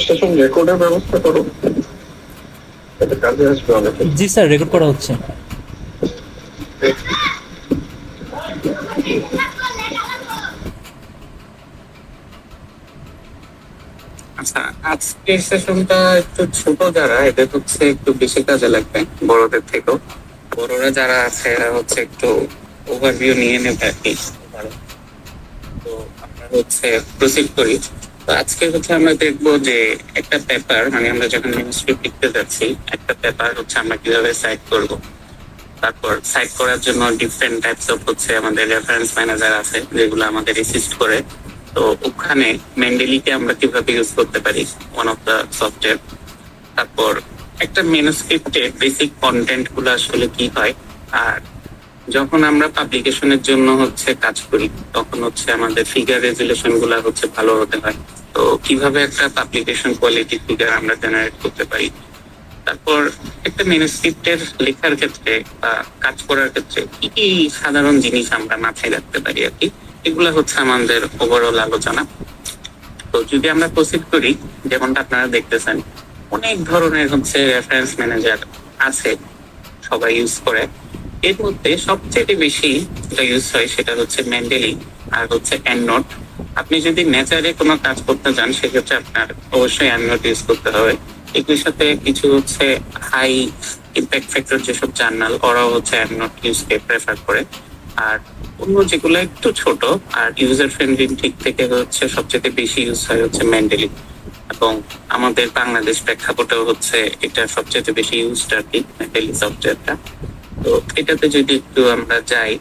Station রেকর্ডের ব্যবস্থা করো, এটা কাজে আসবে অনেক। জি স্যার, রেকর্ড করা হচ্ছে। আচ্ছা, আজকের সেশনটা একটু ছোট, যারা এদের হচ্ছে একটু বেশি কাজে লাগবে বড়দের থেকেও। বড়রা যারা আছে এরা হচ্ছে একটু ওভারভিউ নিয়ে নেবে আর কি। তো আমরা হচ্ছে প্রসিড করি। তো আজকে হচ্ছে আমরা দেখবো যে একটা পেপার, মানে আমরা যখন ম্যানুস্ক্রিপ্ট লিখতে যাচ্ছি, একটা পেপার হচ্ছে আমরা কিভাবে সাইট করব। তারপর সাইট করার জন্য ডিফারেন্ট টাইপস অফ হচ্ছে আমাদের রেফারেন্স ম্যানেজার আছে যেগুলো আমাদের অ্যাসিস্ট করে। তো ওখানে মেন্ডেলিকে আমরা কিভাবে ইউজ করতে পারি, ওয়ান অফ দা সফটওয়্যার। তারপর একটা ম্যানুস্ক্রিপ্টের বেসিক কন্টেন্ট গুলো আসলে কি হয়, আর যখন আমরা পাবলিকেশনের জন্য হচ্ছে কাজ করি তখন হচ্ছে আমাদের ফিগার রেজুলেশন গুলা হচ্ছে ভালো হতে হয়। তো কিভাবে একটা পাবলিকেশন কোয়ালিটি ফিগার আমরা জেনারেট করতে পারি। তারপর একটা ম্যানুস্ক্রিপ্টের লেখার ক্ষেত্রে বা কাজ করার ক্ষেত্রে কি কি সাধারণ জিনিস আমরা মাথায় রাখতে পারি আর কি, এগুলা হচ্ছে আমাদের ওভারঅল আলোচনা। তো যদি আমরা প্রসিড করি, যেমনটা আপনারা দেখতেছেন অনেক ধরনের হচ্ছে রেফারেন্স ম্যানেজার আছে, সবাই ইউজ করে। এর মধ্যে সবচেয়ে বেশি যেটা ইউজ হয় সেটা হচ্ছে মেন্ডেলি আর হচ্ছে এন্ডনোট। আপনি যদি নেচারে কোনো কাজ করতে চান সেক্ষেত্রে আপনার অবশ্যই এন্ডনোট ইউজ করতে হবে। একই সাথে কিছু হচ্ছে হাই ইম্প্যাক্ট ফ্যাক্টর যেসব জার্নাল, ওরাও হচ্ছে এন্ডনোট ইউজকে প্রেফার করে। আর অন্য যেগুলো একটু ছোট আর ইউজার ফ্রেন্ডলি দিক থেকে হচ্ছে সবচেয়ে বেশি ইউজ হয় হচ্ছে মেন্ডেলি। এবং আমাদের বাংলাদেশ প্রেক্ষাপটেও হচ্ছে এটা সবচেয়ে বেশি ইউজড আর কি, মেন্ডেলি সফটওয়্যারটা। তো এটাতে যদি একটু আমরা যাই,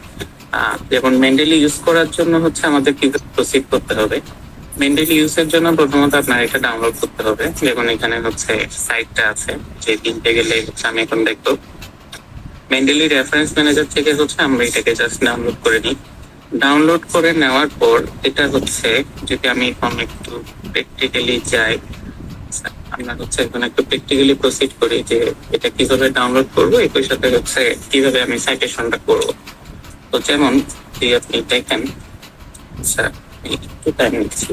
যেমন মেন্ডেলি ইউজ করার জন্য হচ্ছে আমাদের কি প্রসিড করতে হবে। মেন্ডেলি ইউজের জন্য প্রথমত আপনার এটা ডাউনলোড করতে হবে। যেমন এখানে হচ্ছে সাইটটা আছে, যে লিঙ্কে গেলে হচ্ছে আমি এখন দেখবো মেন্ডেলি রেফারেন্স ম্যানেজার থেকে হচ্ছে আমরা এটাকে জাস্ট ডাউনলোড করে নিই। ডাউনলোড করে নেওয়ার পর এটা হচ্ছে, যদি আমি এখন একটু প্র্যাকটিক্যালি যাই, আমরা হচ্ছে এখন একটু প্র্যাকটিক্যালি প্রসিড করি যে এটা কিভাবে ডাউনলোড করবো, একই সাথে হচ্ছে কিভাবে আমি সাইটেশনটা করবো। তো যেমন যদি আপনি দেখেন, আচ্ছা আমি একটু টাইম নিচ্ছি।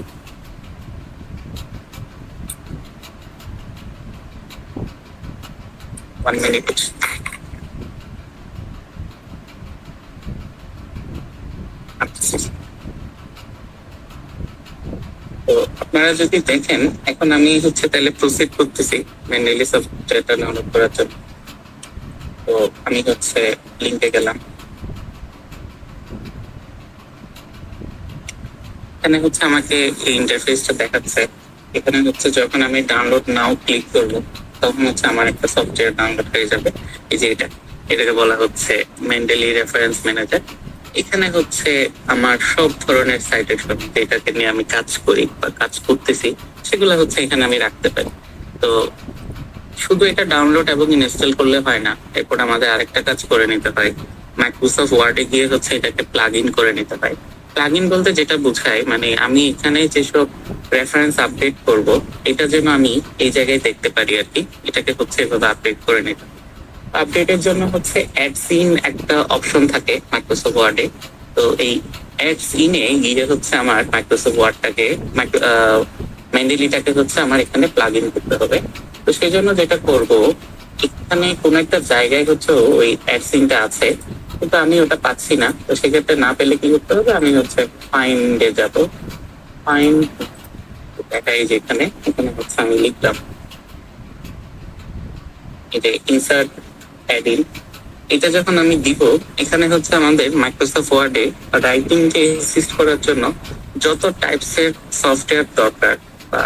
One minute. আচ্ছা, তো আপনারা যদি দেখেন এখন আমি হচ্ছে তাহলে প্রসিড করতেছি মেন্ডেলি সফটওয়্যারটা ডাউনলোড করার জন্য। তো আমি হচ্ছে লিঙ্কে গেলাম, এখানে হচ্ছে আমাকে এই ইন্টারফেসটা দেখাচ্ছে। এখানে হচ্ছে যখন আমি ডাউনলোড নাও ক্লিক করব তখন হচ্ছে আমার একটা সফটওয়্যার ডাউনলোড হয়ে যাবে। এই যে এটাকে বলা হচ্ছে মেন্ডেলি রেফারেন্স ম্যানেজার। এখানে হচ্ছে আমার সব ধরনের সাইটেশন যেটাকে নিয়ে আমি কাজ করি বা কাজ করতেছি সেগুলো হচ্ছে এখানে আমি রাখতে পারি। তো শুধু এটা ডাউনলোড এবং ইনস্টল করলে হয় না, এরপর আমাদের আরেকটা কাজ করে নিতে হয়। মাইক্রোসফট ওয়ার্ডে গিয়ে হচ্ছে এটাকে প্লাগ ইন করে নিতে হয়। প্লাগ ইন বলতে যেটা বোঝায়, মানে আমি এখানে যেসব রেফারেন্স আপডেট করব এটা যেন আমি এই জায়গায় দেখতে পারি আর কি, এটাকে হচ্ছে এভাবে আপডেট করে নিতে। আপডেটের জন্য হচ্ছে অ্যাডস ইন একটা অপশন থাকে মাইক্রোসফট ওয়ার্ডে। তো এই অ্যাডস ইনে গিয়ে হচ্ছে আমার মাইক্রোসফট ওয়ার্ডটাকে মেন্ডেলিটাকে হচ্ছে আমার এখানে প্লাগ ইন করতে হবে। তো সেই জন্য যেটা করব, এখানে কোন একটা জায়গায় হচ্ছে ওই অ্যাডসিনটা আছে, কিন্তু আমি ওটা পাচ্ছি না। তো সেক্ষেত্রে না পেলে কি করতে হবে, আমি হচ্ছে ফাইন্ডে যাব। ফাইন্ড দেখাই যে এখানে এখানে হচ্ছে আমি লিখলাম এই যে ইনসার্ট অ্যাডিন। এটা যখন আমি দিব, এখানে হচ্ছে আমাদের মাইক্রোসফট ওয়ার্ডে রাইটিং কে অ্যাসিস্ট করার জন্য যত টাইপস এর সফটওয়্যার দরকার বা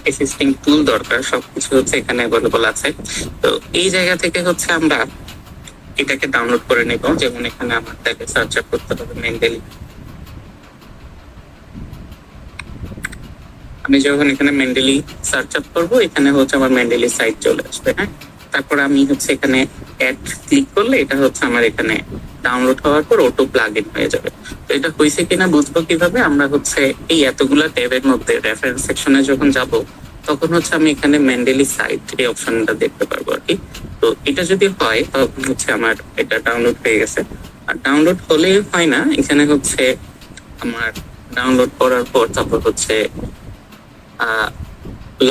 অ্যাসিস্টিং টুল দরকার সবকিছু হচ্ছে এখানে অ্যাভেলেবল আছে। তো এই জায়গা থেকে হচ্ছে আমরা এটাকে ডাউনলোড করে নেব। যেমন এখানে আমাদেরকে সার্চ আপ করতে হবে মেন্ডেলি। আমি যখন এখানে মেন্ডেলি সার্চ আপ করবো, এখানে হচ্ছে আমার মেন্ডেলি সাইট চলে আসবে। হ্যাঁ, তারপর আমি হচ্ছে এখানে অ্যাড ক্লিক করলে এটা হচ্ছে আমার এখানে ডাউনলোড হওয়ার পর অটো প্লাগ ইন হয়ে যাবে। তো এটা হয়েছে কিনা বুঝবো কিভাবে, আমরা হচ্ছে এই এতগুলা ট্যাবের মধ্যে রেফারেন্স সেকশনে যখন যাব তখন হচ্ছে আমি এখানে মেন্ডেলি সাইট এই অপশনটা দেখতে পারবো আর কি। তো এটা যদি হয় তখন হচ্ছে আমার এটা ডাউনলোড হয়ে গেছে। আর ডাউনলোড হলেই হয় না, এখানে হচ্ছে আমার ডাউনলোড করার পর তারপর হচ্ছে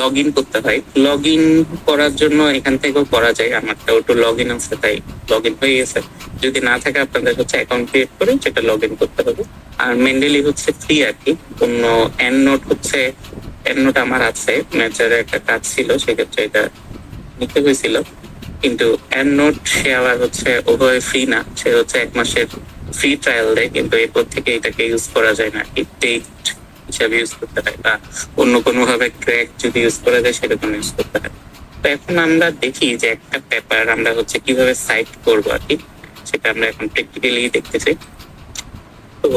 লগ ইন করতে হয়। লগ ইন করার জন্য এখান থেকেও করা যায়, আমারটা ওটা লগ ইন আছে তাই লগ ইন হয়ে গেছে। যদি না থাকে আপনাদের হচ্ছে অ্যাকাউন্ট ক্রিয়েট করে সেটা লগ ইন করতে হবে। আর মেনলি হচ্ছে ফ্রি আর কি। অন্য এন্ড নোট হচ্ছে, এন্ড নোট আমার আছে, ম্যাচের একটা কাজ ছিল সেক্ষেত্রে এটা নিতে হয়েছিল, কিন্তু এন্ড নোট সে আবার হচ্ছে ওভাবে ফ্রি না, সে হচ্ছে 1 মাসের ফ্রি ট্রায়াল দেয়, কিন্তু এরপর থেকে এটাকে ইউজ করা যায় না, পেইড হিসাবে ইউজ করতে হয়, বা অন্য কোনো ভাবে ক্র্যাক যদি ইউজ করা যায় সেরকম ইউজ করতে হয়। তো এখন আমরা দেখি যে একটা পেপার আমরা হচ্ছে কিভাবে সাইট করবো আর কি, সেটা আমরা এখন প্র্যাকটিক্যালি দেখতেছি। তো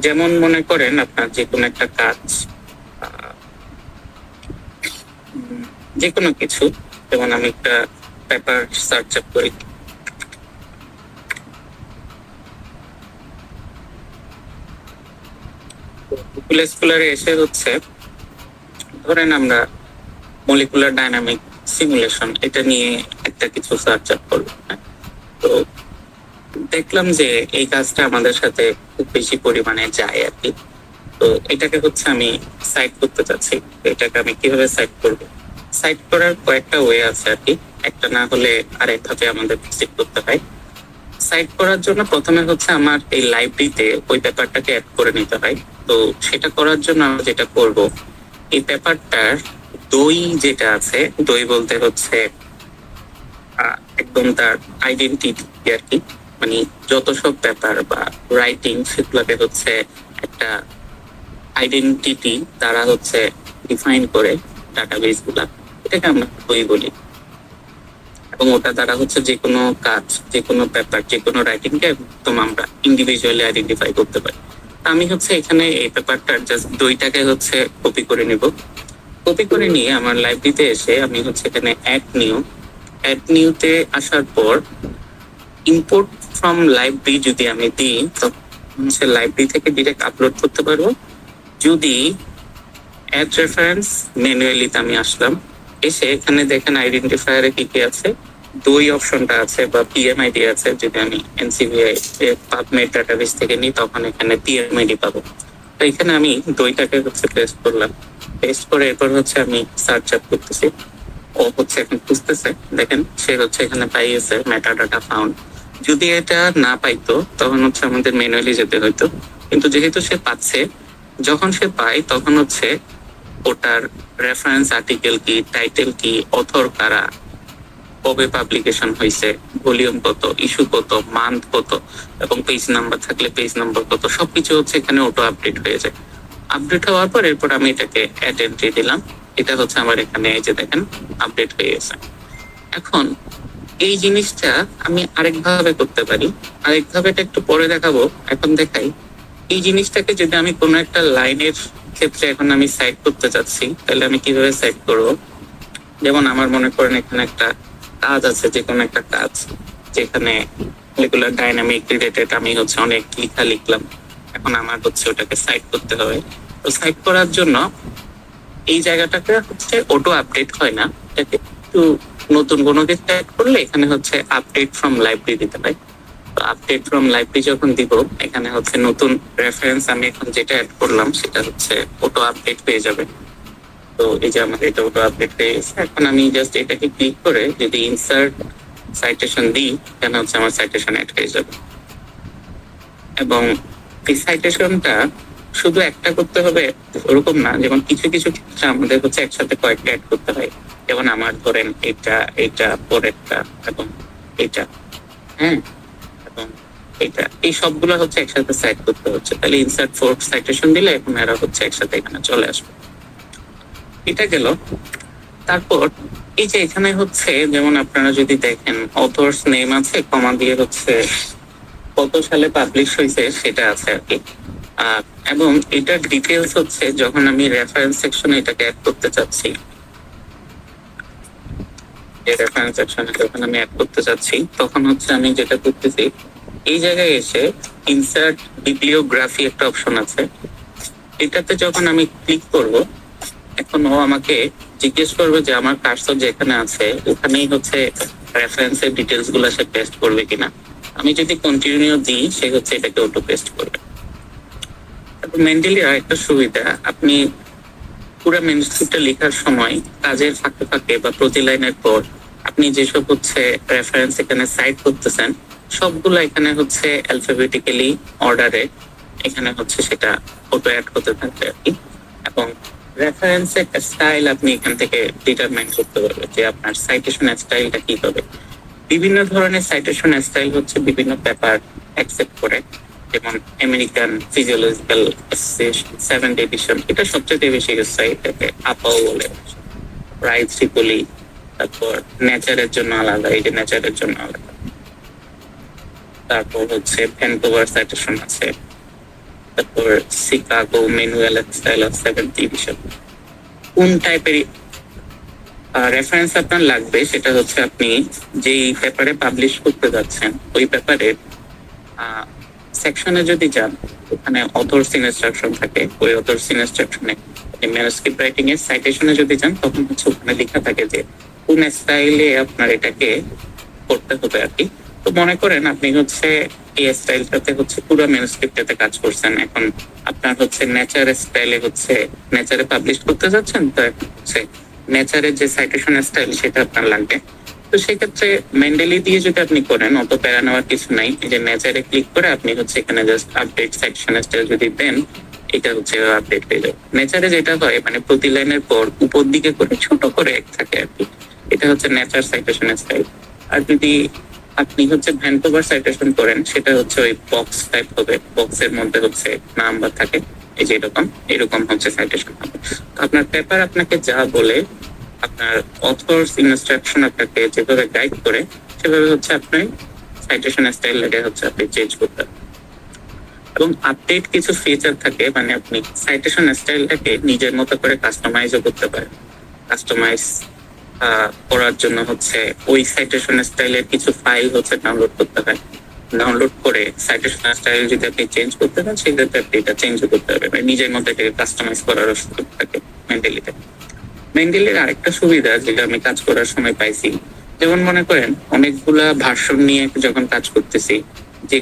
যেমন মনে করেন আপনার যে কোনো একটা কাজ, যে কোনো কিছু, যেমন আমি একটা পেপার সার্চ আপ করি, গুগল এক্সপ্লোরারে এসে হচ্ছে ধরেন আমরা মলিকুলার ডাইনামিক সিমুলেশন এটা নিয়ে একটা কিছু সার্চ আপ করবো। তো দেখলাম যে এই কাজটা আমাদের সাথে খুব বেশি পরিমাণে যায় আর কি। তো এটাকে হচ্ছে আমি সাইট করতে চাচ্ছি। তো এটাকে আমি কিভাবে সাইট করব? সাইট করার কয়েকটা ওয়ে আছে আর কি, একটা না হলে আরেকভাবে আমাদের ভিজিট করতে হয়। সাইট করার জন্য প্রথমে হচ্ছে আমার এই লাইব্রেরিতে ওই পেপারটাকে অ্যাড করে নিতে হয়। তো সেটা করার জন্য আমরা যেটা করব, এই পেপারটার দই যেটা আছে, দই বলতে হচ্ছে একদম তার আইডেন্টিটি আর কি, মানে যত সব পেপার বা রাইটিং সেগুলোকে হচ্ছে একটা আইডেন্টিটি তারা হচ্ছে ডিফাইন করে ডাটাবেস গুলা, এটাকে আমরা দই বলি। এবং ওটা দ্বারা হচ্ছে যে কোনো কাজ, যে কোনো পেপার, যে কোনো রাইটিংকে একদম আমরা ইন্ডিভিজুয়ালি আইডেন্টিফাই করতে পারি। আমি হচ্ছে এখানে এই পেপারটার জাস্ট দইটাকে হচ্ছে কপি করে নিব। কপি করে নিয়ে আমার লাইব্রেরিতে এসে আমি হচ্ছে এখানে অ্যাড নিউতে আসার পর ইম্পোর্ট ফ্রম লাইব্রেরি যদি আমি দিই, তখন হচ্ছে লাইব্রেরি থেকে ডিরেক্ট আপলোড করতে পারবো। যদি অ্যাড রেফারেন্স ম্যানুয়ালিতে আমি আসলাম, এসে এখানে দেখেন আইডেন্টিফায়ারে কি কি আছে, দই অপশনটা আছে বা পিএমআইডি আছে। যদি আমি এনসিভিআই পাবমেড ডাটাবেস থেকে নিই তখন এখানে পিএমআইডি পাবো। তো এখানে আমি দইটাকে হচ্ছে পেস্ট করলাম, পেস্ট করে এরপর হচ্ছে আমি সার্চ আপ করতেছি। ও হচ্ছে এখন খুঁজতেছে, দেখেন সে হচ্ছে এখানে পাইয়েছে মেটা ডাটা ফাউন্ড। যদি এটা না পাইতো তখন হচ্ছে আমাদের ম্যানুয়ালি যেতে হইতো, কিন্তু যেহেতু সে পাচ্ছে, যখন সে পায় তখন হচ্ছে ওটার রেফারেন্স আর্টিকেল কি, টাইটেল কি, অথর কারা, কবে পাবলিকেশন হয়েছে, ভলিউম কত, ইস্যু কত, মান্থ কত, এবং পেজ নাম্বার থাকলে পেজ নাম্বার কত, সবকিছু হচ্ছে এখানে অটো আপডেট হয়ে যায়। আপডেট হওয়ার পর এরপর আমি এটাকে অ্যাড এন্ট্রি দিলাম, এটা হচ্ছে আমার এখানে এই যে দেখেন আপডেট হয়ে গেছে। এখন এই জিনিসটা আমি আরেকভাবে করতে পারি, আরেকভাবে এটা একটু পরে দেখাবো, এখন দেখাই। এই জিনিসটাকে যদি আমি কোনো একটা লাইনের ক্ষেত্রে এখন আমি সাইড করতে চাচ্ছি, তাহলে আমি কিভাবে সাইড করব? যেমন আমার মনে করেন এখানে একটা কাজ আছে, যে কোনো একটা কাজ যেখানে মলিকুলার ডাইনামিক রিলেটেড আমি হচ্ছে অনেক লেখা লিখলাম, এখন আমার হচ্ছে ওটাকে সাইড করতে হবে। তো সাইড করার জন্য এই জায়গাটাকে হচ্ছে অটো আপডেট হয় না, এটাকে একটু নতুন কোনো কিছু অ্যাড করলে এখানে হচ্ছে আপডেট ফ্রম লাইব্রেরি দিতে হয়। তো আপডেট ফ্রম লাইব্রেরি যখন দিব, এখানে হচ্ছে নতুন রেফারেন্স আমি এখন যেটা অ্যাড করলাম সেটা হচ্ছে অটো আপডেট পেয়ে যাবে। তো এই যে আমার এটা অটো আপডেট পেয়ে গেছে। এখন আমি জাস্ট এটাকে ক্লিক করে যদি ইনসার্ট সাইটেশন দিই, তাহলে হচ্ছে আমার সাইটেশন অ্যাড হয়ে যাবে। এবং এই সাইটেশনটা শুধু একটা করতে হবে ওরকম না, যেমন কিছু কিছু ক্ষেত্রে আমাদের হচ্ছে একসাথে কয়েকটা অ্যাড করতে হয়। যেমন আমার ধরেন এটা পরেরটা এবং এটা, হ্যাঁ, এবং এটা, এই সবগুলো হচ্ছে একসাথে সাইট করতে হচ্ছে। তাহলে ইনসার্ট ফোর্থ সাইটেশন দিলে এখন এরা হচ্ছে একসাথে এখানে চলে আসবে। এটা গেল। তারপর এই যে এখানে হচ্ছে যেমন আপনারা যদি দেখেন অথর্স নেম আছে, কমা দিয়ে হচ্ছে কত সালে পাবলিশ হয়েছে সেটা আছে আর কি। এবং এটার ডিটেলস হচ্ছে যখন আমি রেফারেন্স সেকশনে এটাকে অ্যাড করতে চাচ্ছি, এই রেফারেন্স সেকশনে যখন আমি অ্যাড করতে চাচ্ছি তখন হচ্ছে আমি যেটা করতেছি, এই জায়গায় এসে ইনসার্ট বিবলিওগ্রাফি একটা অপশন আছে, এটাতে যখন আমি ক্লিক করব, এখন ও আমাকে জিজ্ঞেস করবে যে আমার কার্সর যেখানে আছে ওখানেই হচ্ছে রেফারেন্সের ডিটেলস গুলো সে পেস্ট করবে কিনা। আমি যদি কন্টিনিউ দিই, সে হচ্ছে এটাকে অটো পেস্ট করবে। মেন্টালি আরেকটা সুবিধা, আপনি পুরো ম্যানুস্ক্রিপ্টটা লেখার সময় কাজের ফাঁকে ফাঁকে বা প্রতি লাইনের পর আপনি যেসব হচ্ছে রেফারেন্স এখানে সাইট করতেছেন সবগুলো এখানে হচ্ছে অ্যালফাবেটিক্যালি অর্ডারে এখানে হচ্ছে সেটা অটো অ্যাড হতে থাকবে আর কি। এবং রেফারেন্সের স্টাইল আপনি এখান থেকে ডিটারমাইন করতে পারবেন যে আপনার সাইটেশন স্টাইলটা কি হবে। বিভিন্ন ধরনের সাইটেশন স্টাইল হচ্ছে বিভিন্ন পেপার অ্যাকসেপ্ট করে, যেমন American physiological association 7th addition, এটা সবচেয়ে বেশি ইউজ হয়, এটাকে আপাও বলে, রাইট ট্রিপলি। তারপর নেচারের জন্য আলাদা, এই যে নেচারের জন্য আলাদা। তারপর হচ্ছে ভ্যানকুভার সাইটেশন আছে। তারপর Chicago manual style of 7th edition. কোন টাইপের রেফারেন্স আপনার লাগবে সেটা হচ্ছে আপনি যেই পেপারে পাবলিশ করতে যাচ্ছেন ওই পেপারের সেকশনে যদি যান, ওখানে অথরস ইনস্ট্রাকশন থাকে, ওই অথরস ইনস্ট্রাকশনে ম্যানুস্ক্রিপ্ট রাইটিং এর সাইটেশনে যদি যান তখন হচ্ছে ওখানে লেখা থাকে যে কোন স্টাইলে আপনার এটাকে করতে হবে আর কি। তো মনে করেন আপনি হচ্ছে এই স্টাইলটাতে হচ্ছে পুরো ম্যানুস্ক্রিপ্টটাতে কাজ করছেন, এখন আপনার হচ্ছে নেচার স্টাইলে হচ্ছে নেচারে পাবলিশ করতে যাচ্ছেন, তো এখন হচ্ছে নেচারের যে সাইটেশন স্টাইল সেটা আপনার লাগবে। তো সেক্ষেত্রে মেন্ডেলি দিয়ে যদি আপনি করেন অত প্যারা নেওয়ার কিছু নাই, এই যে নেচারে ক্লিক করে আপনি হচ্ছে এখানে জাস্ট আপডেট সেকশন স্টাইল যদি দেন এটা হচ্ছে আপডেট হয়ে যাবে। নেচারে যেটা হয় মানে প্রতি লাইনের পর উপর দিকে করে ছোট করে এক থাকে আর কি, এটা হচ্ছে নেচার সাইটেশন স্টাইল। আর যদি আপনি হচ্ছে ভ্যানকুভার সাইটেশন করেন সেটা হচ্ছে ওই বক্স টাইপ হবে, বক্সের মধ্যে হচ্ছে নাম্বার থাকে, এই যে এরকম এরকম হচ্ছে সাইটেশন হবে। তো আপনার পেপার আপনাকে যা বলে, আপনার অথরস ইনস্ট্রাকশন আপনাকে যেভাবে গাইড করে সেভাবে হচ্ছে আপনি সাইটেশন স্টাইল লাগে হচ্ছে আপনি চেঞ্জ করতে পারেন। এবং আপডেট কিছু ফিচার থাকে, মানে আপনি সাইটেশন স্টাইলটাকে নিজের মতো করে কাস্টমাইজও করতে পারেন। কাস্টমাইজ করার জন্য হচ্ছে ওই সাইটেশন স্টাইলের কিছু ফাইল হচ্ছে ডাউনলোড করতে হয়, ডাউনলোড করে সাইটেশন স্টাইল যদি আপনি চেঞ্জ করতে চান সেক্ষেত্রে আপনি এটা চেঞ্জ করতে হবে, মানে নিজের মতো এটাকে কাস্টমাইজ করার সুযোগ থাকে মেন্টালিতে। মেন্ডেলের আরেকটা সুবিধা যেটা আমি কাজ করার সময় পাইছি, যেমন মনে করেন অনেকগুলা ভার্সন নিয়ে যখন কাজ করতেছি, যে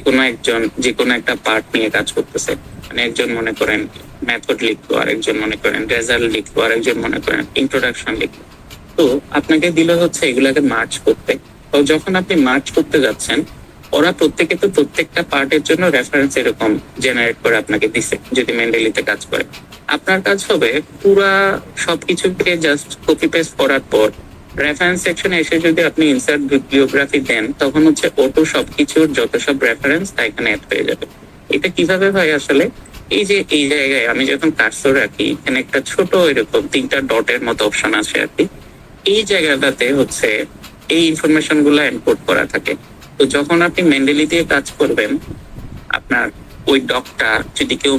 কোনো একটা পার্ট নিয়ে কাজ করতেছে, মানে একজন মনে করেন মেথড লিখলো, আরেকজন মনে করেন রেজাল্ট লিখলো, আরেকজন মনে করেন ইন্ট্রোডাকশন লিখলো। তো আপনাকে দিল হচ্ছে এগুলাকে মার্চ করতে। তো যখন আপনি মার্চ করতে যাচ্ছেন ওরা প্রত্যেকে তো প্রত্যেকটা পার্টের জন্য রেফারেন্স এরকম জেনারেট করে আপনাকে দিছে যদি মেন্ডেলিতে কাজ করে। আপনার কাজ হবে পুরা সবকিছুকে জাস্ট কপি পেস্ট করার পর রেফারেন্স সেকশনে এসে যদি আপনি ইনসার্ট বিবলিওগ্রাফি দেন তখন হচ্ছে অটো সবকিছুর যত সব রেফারেন্স তা এখানে অ্যাড হয়ে যাবে। এটা কিভাবে হয় আসলে, এই যে এই জায়গায় আমি যখন কার্সর রাখি এখানে একটা ছোট এরকম 3টা ডটের মতো অপশন আছে আর কি, এই জায়গাটাতে হচ্ছে এই ইনফরমেশন গুলো ইনপুট করা থাকে। তো যখন আপনি মেন্ডেলি দিয়ে কাজ করবেন আপনার ওই ডকটা যদি কেউ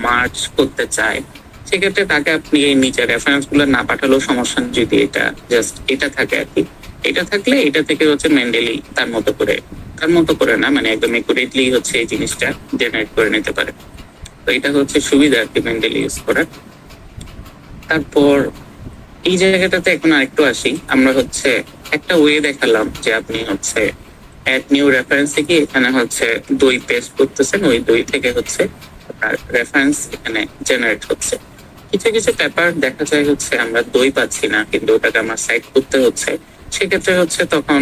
মার্চ করতে চায় সেক্ষেত্রে তাকে আপনি এই নিচে রেফারেন্স গুলো না পাঠালেও সমস্যা নেই, যদি এটা জাস্ট এটা থাকে আর কি। এটা থাকলে এটা থেকে হচ্ছে মেন্ডেলি তার মতো করে না, মানে একদম একুরেটলি হচ্ছে এই জিনিসটা জেনারেট করে নিতে পারে। তো এটা হচ্ছে সুবিধা আর কি মেন্ডেলি ইউজ করার। তারপর এই জায়গাটাতে এখন আরেকটু আসি, আমরা হচ্ছে একটা ওয়ে দেখালাম যে আপনি হচ্ছে অ্যাড নিউ রেফারেন্স থেকে এখানে হচ্ছে 2 পেস্ট করতেছেন, ওই 2 থেকে হচ্ছে আপনার রেফারেন্স এখানে জেনারেট হচ্ছে। কিছু কিছু পেপার দেখা যায় হচ্ছে আমরা 2 পাচ্ছি না কিন্তু ওটাকে আমার সাইট করতে হচ্ছে, সেক্ষেত্রে হচ্ছে তখন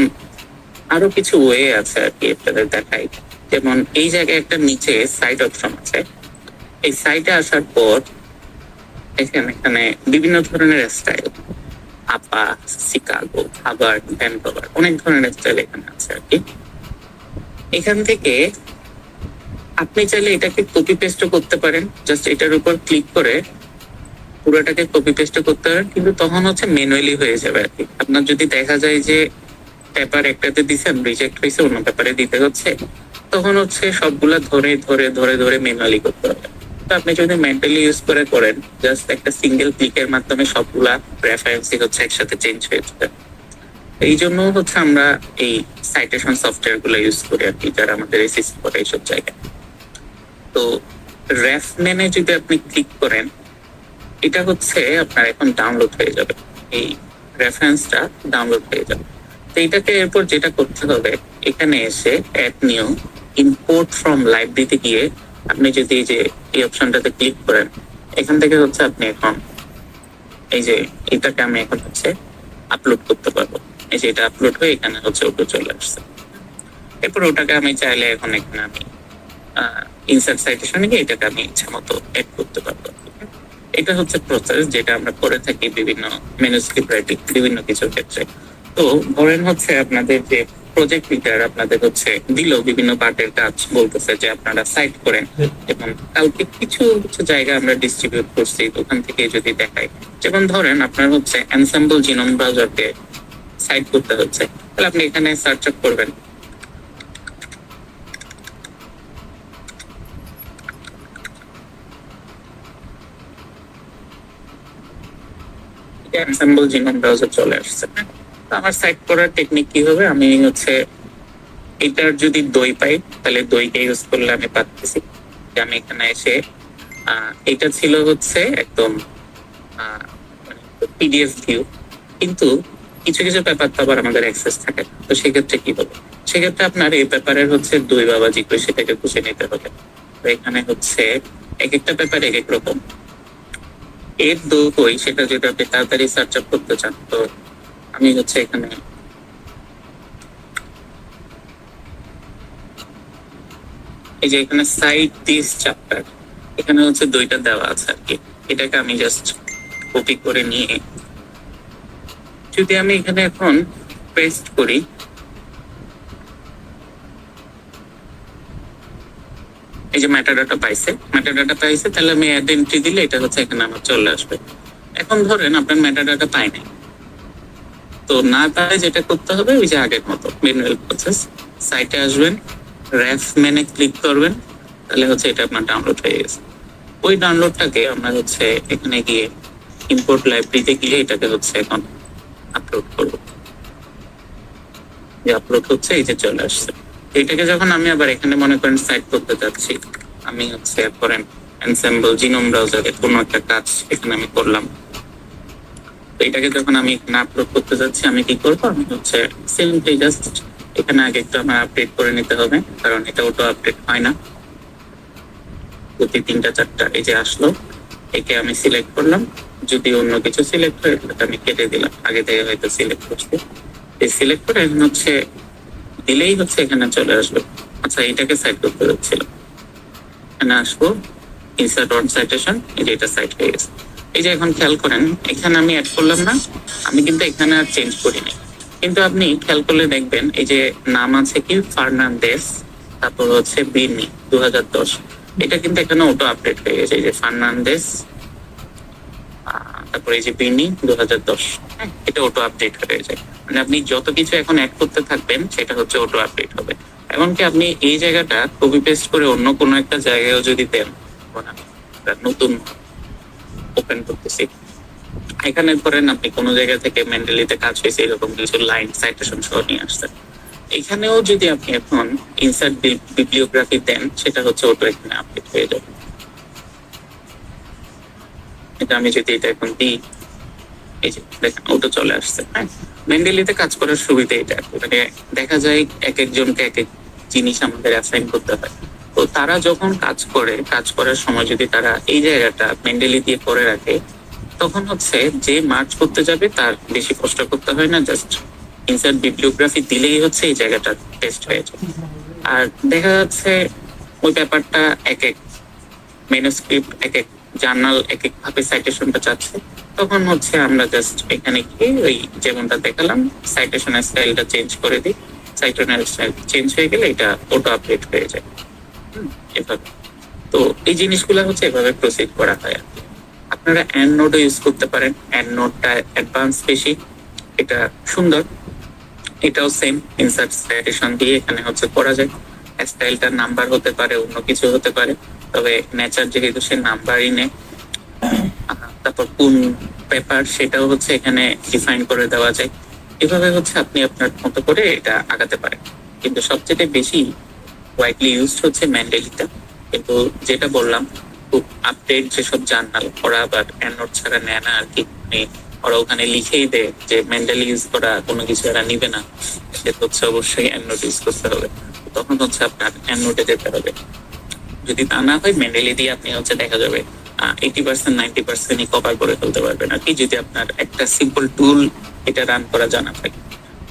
আরো কিছু ওয়ে আছে আর কি আপনাদের দেখাই। যেমন এই জায়গায় একটা নিচে সাইট অপশন আছে, এই সাইটে আসার পর এখানে বিভিন্ন ধরনের স্টাইল, আপা, শিকাগো, হার্ভার্ড, ভ্যানকুভার, অনেক ধরনের স্টাইল এখানে আছে আর কি। এখান থেকে আপনি চাইলে এটাকে কপি পেস্ট করতে পারেন, জাস্ট এটার উপর ক্লিক করে পুরোটাকে কপি পেস্ট করতে পারেন, কিন্তু তখন হচ্ছে ম্যানুয়ালি হয়ে যাবে আর কি। আপনার যদি দেখা যায় যে পেপার একটাতে দিচ্ছেন রিজেক্ট হয়েছে অন্য পেপারে দিতে হচ্ছে, তখন হচ্ছে সবগুলা ধরে ধরে ধরে ধরে ম্যানুয়ালি করতে হবে। তো আপনি যদি মেন্টালি ইউজ করে করেন জাস্ট একটা সিঙ্গেল ক্লিকের মাধ্যমে সবগুলা রেফারেন্সই হচ্ছে একসাথে চেঞ্জ হয়ে যাবে। এই জন্য হচ্ছে আমরা এই সাইটেশন সফটওয়্যার গুলো ইউজ করি আর কি, যারা আমাদের এসিস্ট করে এইসব জায়গায়। তো রেফ মেনে যদি আপনি ক্লিক করেন এটা হচ্ছে আপনার এখন ডাউনলোড হয়ে যাবে, এই রেফারেন্সটা ডাউনলোড হয়ে যাবে। তো এটাকে এরপর যেটা করতে হবে এখানে এসে অ্যাড নিউ ইম্পোর্ট ফ্রম লাইব্রেরিতে গিয়ে আপনি যদি এই যে এই অপশনটাতে ক্লিক করেন, এখান থেকে হচ্ছে আপনি এখন এই যে এটাকে আমি এখন হচ্ছে আপলোড করতে পারবো। এই যে এটা আপলোড হয়ে এখানে হচ্ছে ওটা চলে আসছে। এরপর ওটাকে আমি চাইলে এখন এখানে আমি ইনসার্ট সাইটেশনে গিয়ে এটাকে আমি ইচ্ছা মতো এড করতে পারবো। এটা হচ্ছে প্রসেস যেটা আমরা করে থাকি বিভিন্ন ম্যানুস্ক্রিপ্ট রাইটিং বিভিন্ন কিছুর ক্ষেত্রে। তো ধরেন হচ্ছে আপনাদের যে প্রজেক্ট লিডার আপনাদের হচ্ছে দিল বিভিন্ন পার্টের কাজ, বলতেছে যে আপনারা সাইট করেন, এবং কালকে কিছু কিছু জায়গা আমরা ডিস্ট্রিবিউট করছি, ওখান থেকে যদি দেখাই, যেমন ধরেন আপনার হচ্ছে এনসেম্বল জিনোম ব্রাউজারকে সাইট করতে হচ্ছে, তাহলে আপনি এখানে সার্চ আপ করবেন এনসেম্বল জিনোম ব্রাউজার চলে আসছে। তো আমার সাইট করার টেকনিক কি হবে, আমি হচ্ছে এটার যদি দই পাই তাহলে দইকে ইউজ করলে আমি পাচ্ছি যে আমি এখানে এসে এটা ছিল হচ্ছে একদম পিডিএফ ভিউ, কিন্তু কিছু কিছু পেপার তো আবার আমাদের অ্যাক্সেস থাকে, তো সেক্ষেত্রে কি হবে, সেক্ষেত্রে আপনার এই পেপারের হচ্ছে দই বাবাজি করে সেটাকে খুঁজে নিতে হবে। তো এখানে হচ্ছে এক একটা পেপার এক এক রকম, এর দই সেটা যদি আপনি তাড়াতাড়ি সার্চ আপ করতে চান, তো আমি হচ্ছে এখানে এই যে এখানে সাইট দিস চ্যাপ্টার, এখানে হচ্ছে দুইটা দেওয়া আছে আর কি। এটাকে আমি জাস্ট কপি করে নিয়ে যদি আমি এখানে এখন পেস্ট করি, এই যে মেটাডাটা পাইছে, তাহলে আমি অ্যাড এন্ট্রি দিলে এটা হচ্ছে এখানে আমার চলে আসবে। এখন ধরেন আপনার মেটাডাটা পাই নাই, তো না পারে যেটা করতে হবে ওই যে আগের মতো ম্যানুয়াল প্রসেস, সাইটে আসবেন, রেফ মেনে ক্লিক করবেন, তাহলে হচ্ছে এটা আপনার ডাউনলোড হয়ে গেছে। ওই ডাউনলোডটাকে আমরা হচ্ছে এখানে গিয়ে ইম্পোর্ট লাইব্রেরিতে গিয়ে এটাকে হচ্ছে এখন আপলোড করবো। যে আপলোড হচ্ছে এই যে চলে আসছে। এটাকে যখন আমি আবার এখানে মনে করেন সাইট করতে চাচ্ছি, আমি হচ্ছে করেন এনসেম্বল জিনোম ব্রাউজারে কোনো একটা কাজ এখানে আমি করলাম, তো এটাকে যখন আমি এখানে আপলোড করতে যাচ্ছি আমি কি করবো, আমি হচ্ছে সিম্পলি জাস্ট এখানে আগে একটু আমার আপডেট করে নিতে হবে, কারণ এটা অটো আপডেট হয় না প্রতি 3-4টা। এই যে আসলো, একে আমি সিলেক্ট করলাম, যদি অন্য কিছু সিলেক্ট হয় তাহলে আমি কেটে দিলাম, আগে থেকে হয়তো সিলেক্ট করছি, এই সিলেক্ট করে এখন হচ্ছে দিলেই হচ্ছে এখানে চলে আসবে। আচ্ছা, এটাকে সাইট করতে যাচ্ছিল, এখানে আসবো ইনসার্ট অন সাইটেশন, এই যে এটা সাইট হয়ে গেছে। এই যে এখন খেয়াল করেন এখানে আমি অ্যাড করলাম না, আমি কিন্তু এখানে আর চেঞ্জ করিনি, কিন্তু আপনি খেয়াল করলে দেখবেন এই যে নাম আছে কি ফার্নান্দেস, তারপর হচ্ছে বিনি 2010, এটা কিন্তু এখানে অটো আপডেট হয়ে গেছে। এই যে ফার্নান্দেস, তারপর এই যে বিনি 2010, এটা অটো আপডেট হয়ে যায়। মানে আপনি যত কিছু এখন অ্যাড করতে থাকবেন সেটা হচ্ছে অটো আপডেট হবে। এমনকি আপনি এই জায়গাটা কপি পেস্ট করে অন্য কোনো একটা জায়গায়ও যদি দেন, নতুন ওপেন করতেছি, এখানে ধরেন আপনি কোনো জায়গা থেকে মেন্টালিতে কাজ হয়েছে এরকম কিছু লাইন সাইটেশন সহ নিয়ে আসছেন, এখানেও যদি আপনি এখন ইনসার্ট বিবলিওগ্রাফি দেন সেটা হচ্ছে অটো এখানে আপডেট হয়ে যাবে। এটা আমি যদি এটা এখন দিই, এই যে দেখেন অটো চলে আসছে। হ্যাঁ, মেন্ডেলিতে কাজ করার সুবিধা এটা, মানে দেখা যায় এক একজনকে এক এক জিনিস আমাদের অ্যাসাইন করতে হয়, তো তারা যখন কাজ করে, কাজ করার সময় যদি তারা এই জায়গাটা মেন্ডেলি দিয়ে করে রাখে, তখন হচ্ছে যে মার্চ করতে যাবে তার বেশি কষ্ট করতে হয় না, জাস্ট ইনসার্ট বিবলিওগ্রাফি দিলেই হচ্ছে এই জায়গাটা টেস্ট হয়ে যায়। আর দেখা যাচ্ছে ওই ব্যাপারটা এক এক ম্যানুস্ক্রিপ্ট এক এক জার্নাল এক এক ভাবে সাইটেশনটা চাচ্ছে, তখন হচ্ছে আমরা জাস্ট এখানে গিয়ে ওই যেমনটা দেখালাম সাইটেশনের স্টাইলটা চেঞ্জ করে দিই, সাইটেশনের স্টাইল চেঞ্জ হয়ে গেলে এটা অটো আপডেট হয়ে যায় এভাবে। তো এই জিনিসগুলো হচ্ছে এভাবে প্রসিড করা হয়। আপনারা এন্ড নোটও ইউজ করতে পারেন, এন্ড নোটটা অ্যাডভান্স বেশি, এটা সুন্দর, এটাও সেম ইনসার্ট সাইটেশন দিয়ে এখানে হচ্ছে করা যায়। স্টাইলটার নাম্বার হতে পারে, অন্য কিছু হতে পারে, তবে নেচার যেহেতু সে নাম্বারই নেই, তারপর কোন পেপার সেটাও হচ্ছে এখানে ডিফাইন করে দেওয়া যায়। এভাবে হচ্ছে আপনি আপনার মতো করে এটা আগাতে পারেন। কিন্তু সবচেয়ে বেশি ওয়াইডলি ইউজড হচ্ছে ম্যান্ডেলিটা, কিন্তু যেটা বললাম খুব আপডেট যেসব জার্নাল ওরা আবার এন্ডনোট ছাড়া নেয় না আর কি, ওরা ওখানে লিখেই দেয় যে ম্যান্ডেল ইউজ করা কোনো কিছু এরা নিবে না, সেটা হচ্ছে অবশ্যই এন্ডনোট ইউজ করতে হবে, তখন হচ্ছে আপনার এন্ডনোটে যেতে হবে। যদি তা না হয় মেন্ডেলি দিয়ে আপনি হচ্ছে দেখা যাবে 80% 90% কভার করে ফেলতে পারবেন আর কি, যদি আপনার একটা সিম্পল টুল এটা রান করা জানা থাকে।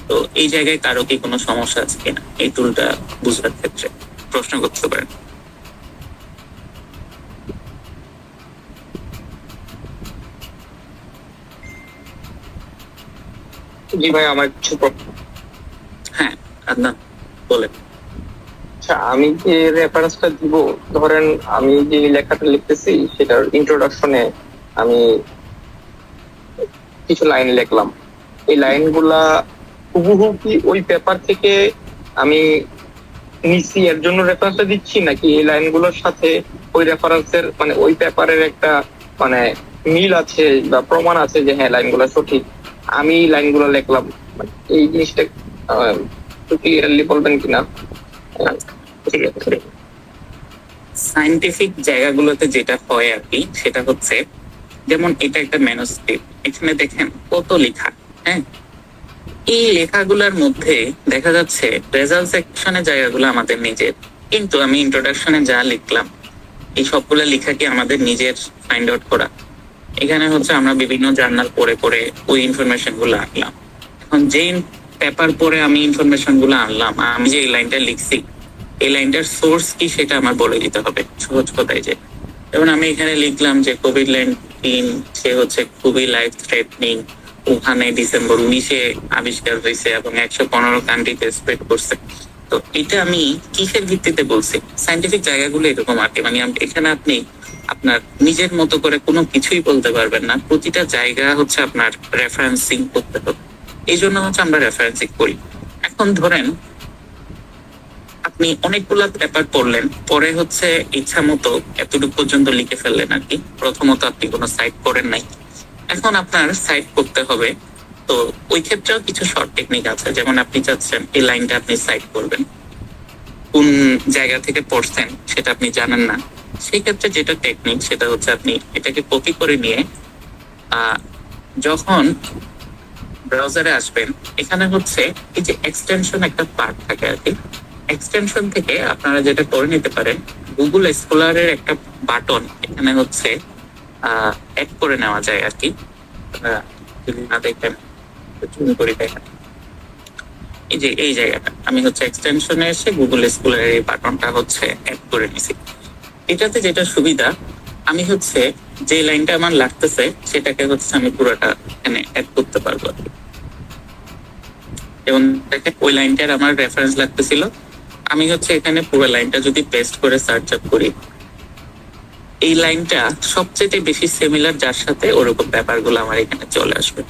তো এই জায়গায় কারো কি কোনো সমস্যা আছে কিনা এই টুলটা বুঝবার ক্ষেত্রে প্রশ্ন করতে পারেন। জি ভাই, আমার কিছু হ্যাঁ আদনান বলেন। আচ্ছা, আমি যে রেফারেন্সটা দিব, ধরেন আমি যে লেখাটা লিখতেছি সেটার ইন্ট্রোডাকশনে আমি কিছু লাইন লিখলাম। এই লাইনগুলা হুবহু কি ওই পেপার থেকে আমি নিচ্ছি এর জন্য রেফারেন্সটা দিচ্ছি, নাকি এই লাইনগুলোর সাথে ওই রেফারেন্সের মানে ওই পেপারের একটা মানে মিল আছে বা প্রমাণ আছে যে হ্যাঁ লাইনগুলো সঠিক, আমি লাইনগুলো লিখলাম? মানে এই জিনিসটা একটু ক্লিয়ারলি বলবেন কিনা? ঠিক আছে, সায়েন্টিফিক জায়গাগুলোতে যেটা হয় আর কি সেটা হচ্ছে, যেমন এটা একটা ম্যানুস্ক্রিপ্ট, এখানে দেখেন কত লেখা। হ্যাঁ, এই লেখাগুলোর মধ্যে দেখা যাচ্ছে রেজাল্ট সেকশনের জায়গাগুলো আমাদের নিজের, কিন্তু আমি ইন্ট্রোডাকশনে যা লিখলাম এই সবগুলো লেখা কি আমাদের নিজের ফাইন্ড আউট করা? এখানে হচ্ছে আমরা বিভিন্ন জার্নাল পড়ে পড়ে ওই ইনফরমেশন গুলো আনলাম। এখন যেই পেপার পড়ে আমি ইনফরমেশন গুলো আনলাম, আমি যে এই লাইনটা লিখছি এই লাইনটার সোর্স কি সেটা আমার বলে দিতে হবে সহজ কথায়। যে যেমন আমি এখানে লিখলাম যে কোভিড-19 সে হচ্ছে খুবই লাইফ থ্রেটনিং, ওখানে ডিসেম্বর 19-এ আবিষ্কার হয়েছে এবং 115 কান্ট্রিতে স্প্রেড করছে। তো এটা আমি কিসের ভিত্তিতে বলছি? সায়েন্টিফিক জায়গাগুলো এরকম আর কি, মানে এখানে আপনি আপনার নিজের মতো করে কোনো কিছুই বলতে পারবেন না, প্রতিটা জায়গা হচ্ছে আপনার রেফারেন্সিং করতে হবে। এই জন্য হচ্ছে আমরা রেফারেন্সিং করি। এখন ধরেন আপনি অনেকগুলা পেপার পড়লেন, পরে হচ্ছে ইচ্ছা মতো এতটুকু পর্যন্ত লিখে ফেললেন আর কি। প্রথমত আপনি কোনো সাইট করেন নাই, এখন আপনার সাইট করতে হবে। তো ওই ক্ষেত্রেও কিছু শর্ট টেকনিক আছে, যেমন আপনি চাচ্ছেন এই লাইনটা আপনি সাইট করবেন, কোন জায়গা থেকে পড়ছেন সেটা আপনি জানেন না, সেই ক্ষেত্রে যেটা টেকনিক সেটা হচ্ছে আপনি এটাকে কপি করে নিয়ে যখন ব্রাউজারে আসবেন, এখানে হচ্ছে এই যে এক্সটেনশন একটা পার্ট থাকে আর কি, এক্সটেনশন থেকে আপনারা যেটা করে নিতে পারেন, গুগল স্কলারের একটা বাটন এখানে হচ্ছে অ্যাড করে নেওয়া যায় আর কি। যদি না দেখেন জুম করে দেখেন, এই যে এই জায়গাটা আমি হচ্ছে এক্সটেনশনে এসে গুগল স্কলারের এই বাটনটা হচ্ছে অ্যাড করে নিছি। এটাতে যেটা সুবিধা, আমি হচ্ছে যে লাইনটা আমার লাগতেছে সেটাকে হচ্ছে আমি পুরোটা এখানে অ্যাড করতে পারবো আর কি। এবং দেখেন ওই লাইনটার আমার রেফারেন্স লাগতেছিল, আমি হচ্ছে এখানে পুরো লাইনটা যদি পেস্ট করে সার্চ আপ করি, এই লাইনটা সবচেয়ে বেশি সিমিলার যার সাথে, ওরকম ব্যাপারগুলো আমার এখানে চলে আসবে।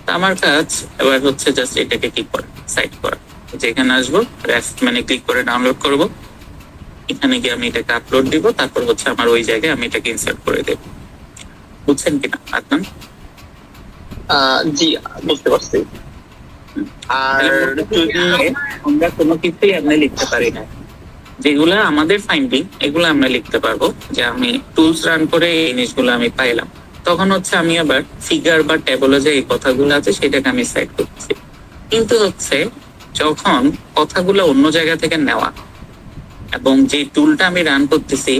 তো আমার কাজ এবার হচ্ছে জাস্ট এটাকে কি করা, সাইট করা। যেখানে আসবো মানে ক্লিক করে ডাউনলোড করব, এখানে গিয়ে আমি এটাকে আপলোড দিব, তারপর হচ্ছে আমার ওই জায়গায় আমি এটাকে ইনসার্ট করে দেব। বুঝছেন কিনা আদনান? জি, বুঝতে পারছি। আর যদি আমরা কোনো কিছুই আমরা লিখতে পারি না, যেগুলা আমাদের ফাইন্ডিং এগুলো আমরা লিখতে পারবো, যে আমি টুলস রান করে এই জিনিসগুলো আমি পাইলাম, তখন হচ্ছে আমি আবার ফিগার বা টেবলে যে এই কথাগুলো আছে সেটাকে আমি সাইড করতেছি। কিন্তু হচ্ছে যখন কথাগুলো অন্য জায়গা থেকে নেওয়া এবং যে টুলটা আমি রান করতেছি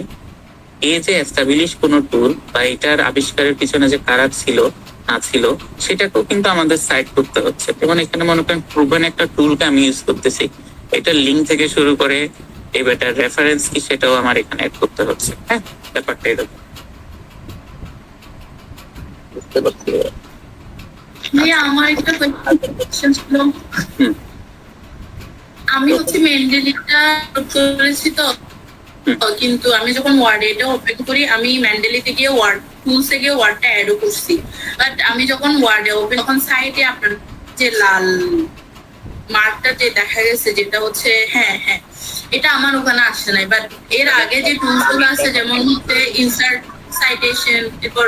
এই যে এস্টাবলিশ কোনো টুল বা এটার আবিষ্কারের পিছনে যে কারা ছিল না ছিল সেটাকেও কিন্তু আমাদের সাইড করতে হচ্ছে। যেমন এখানে মনে করেন প্রুভেন একটা টুলকে আমি ইউজ করতেছি, এটার লিঙ্ক থেকে শুরু করে এটার রেফারেন্স কি সেটাও আমার এখানে অ্যাড করতে হচ্ছে। হ্যাঁ, ব্যাপারটা এরকম। বুঝতে পারছি। ভাইয়া আমার একটা কোয়েশ্চেন ছিল, আমি হচ্ছে মেন্ডেলিটা করেছি তো, কিন্তু আমি যখন ওয়ার্ড এটা ওপেন করি, আমি মেন্ডেলিতে গিয়ে ওয়ার্ড টুলসে গিয়ে ওয়ার্ডটা অ্যাডও করছি, বাট আমি যখন ওয়ার্ডে ওপেন তখন সাইডে আপনার যে লাল মার্কটা যে দেখা গেছে যেটা হচ্ছে হ্যাঁ হ্যাঁ এটা আমার ওখানে আসছে নাই, বাট এর আগে যে টুলস গুলো আছে যেমন হচ্ছে ইনসার্ট সাইটেশন, এরপর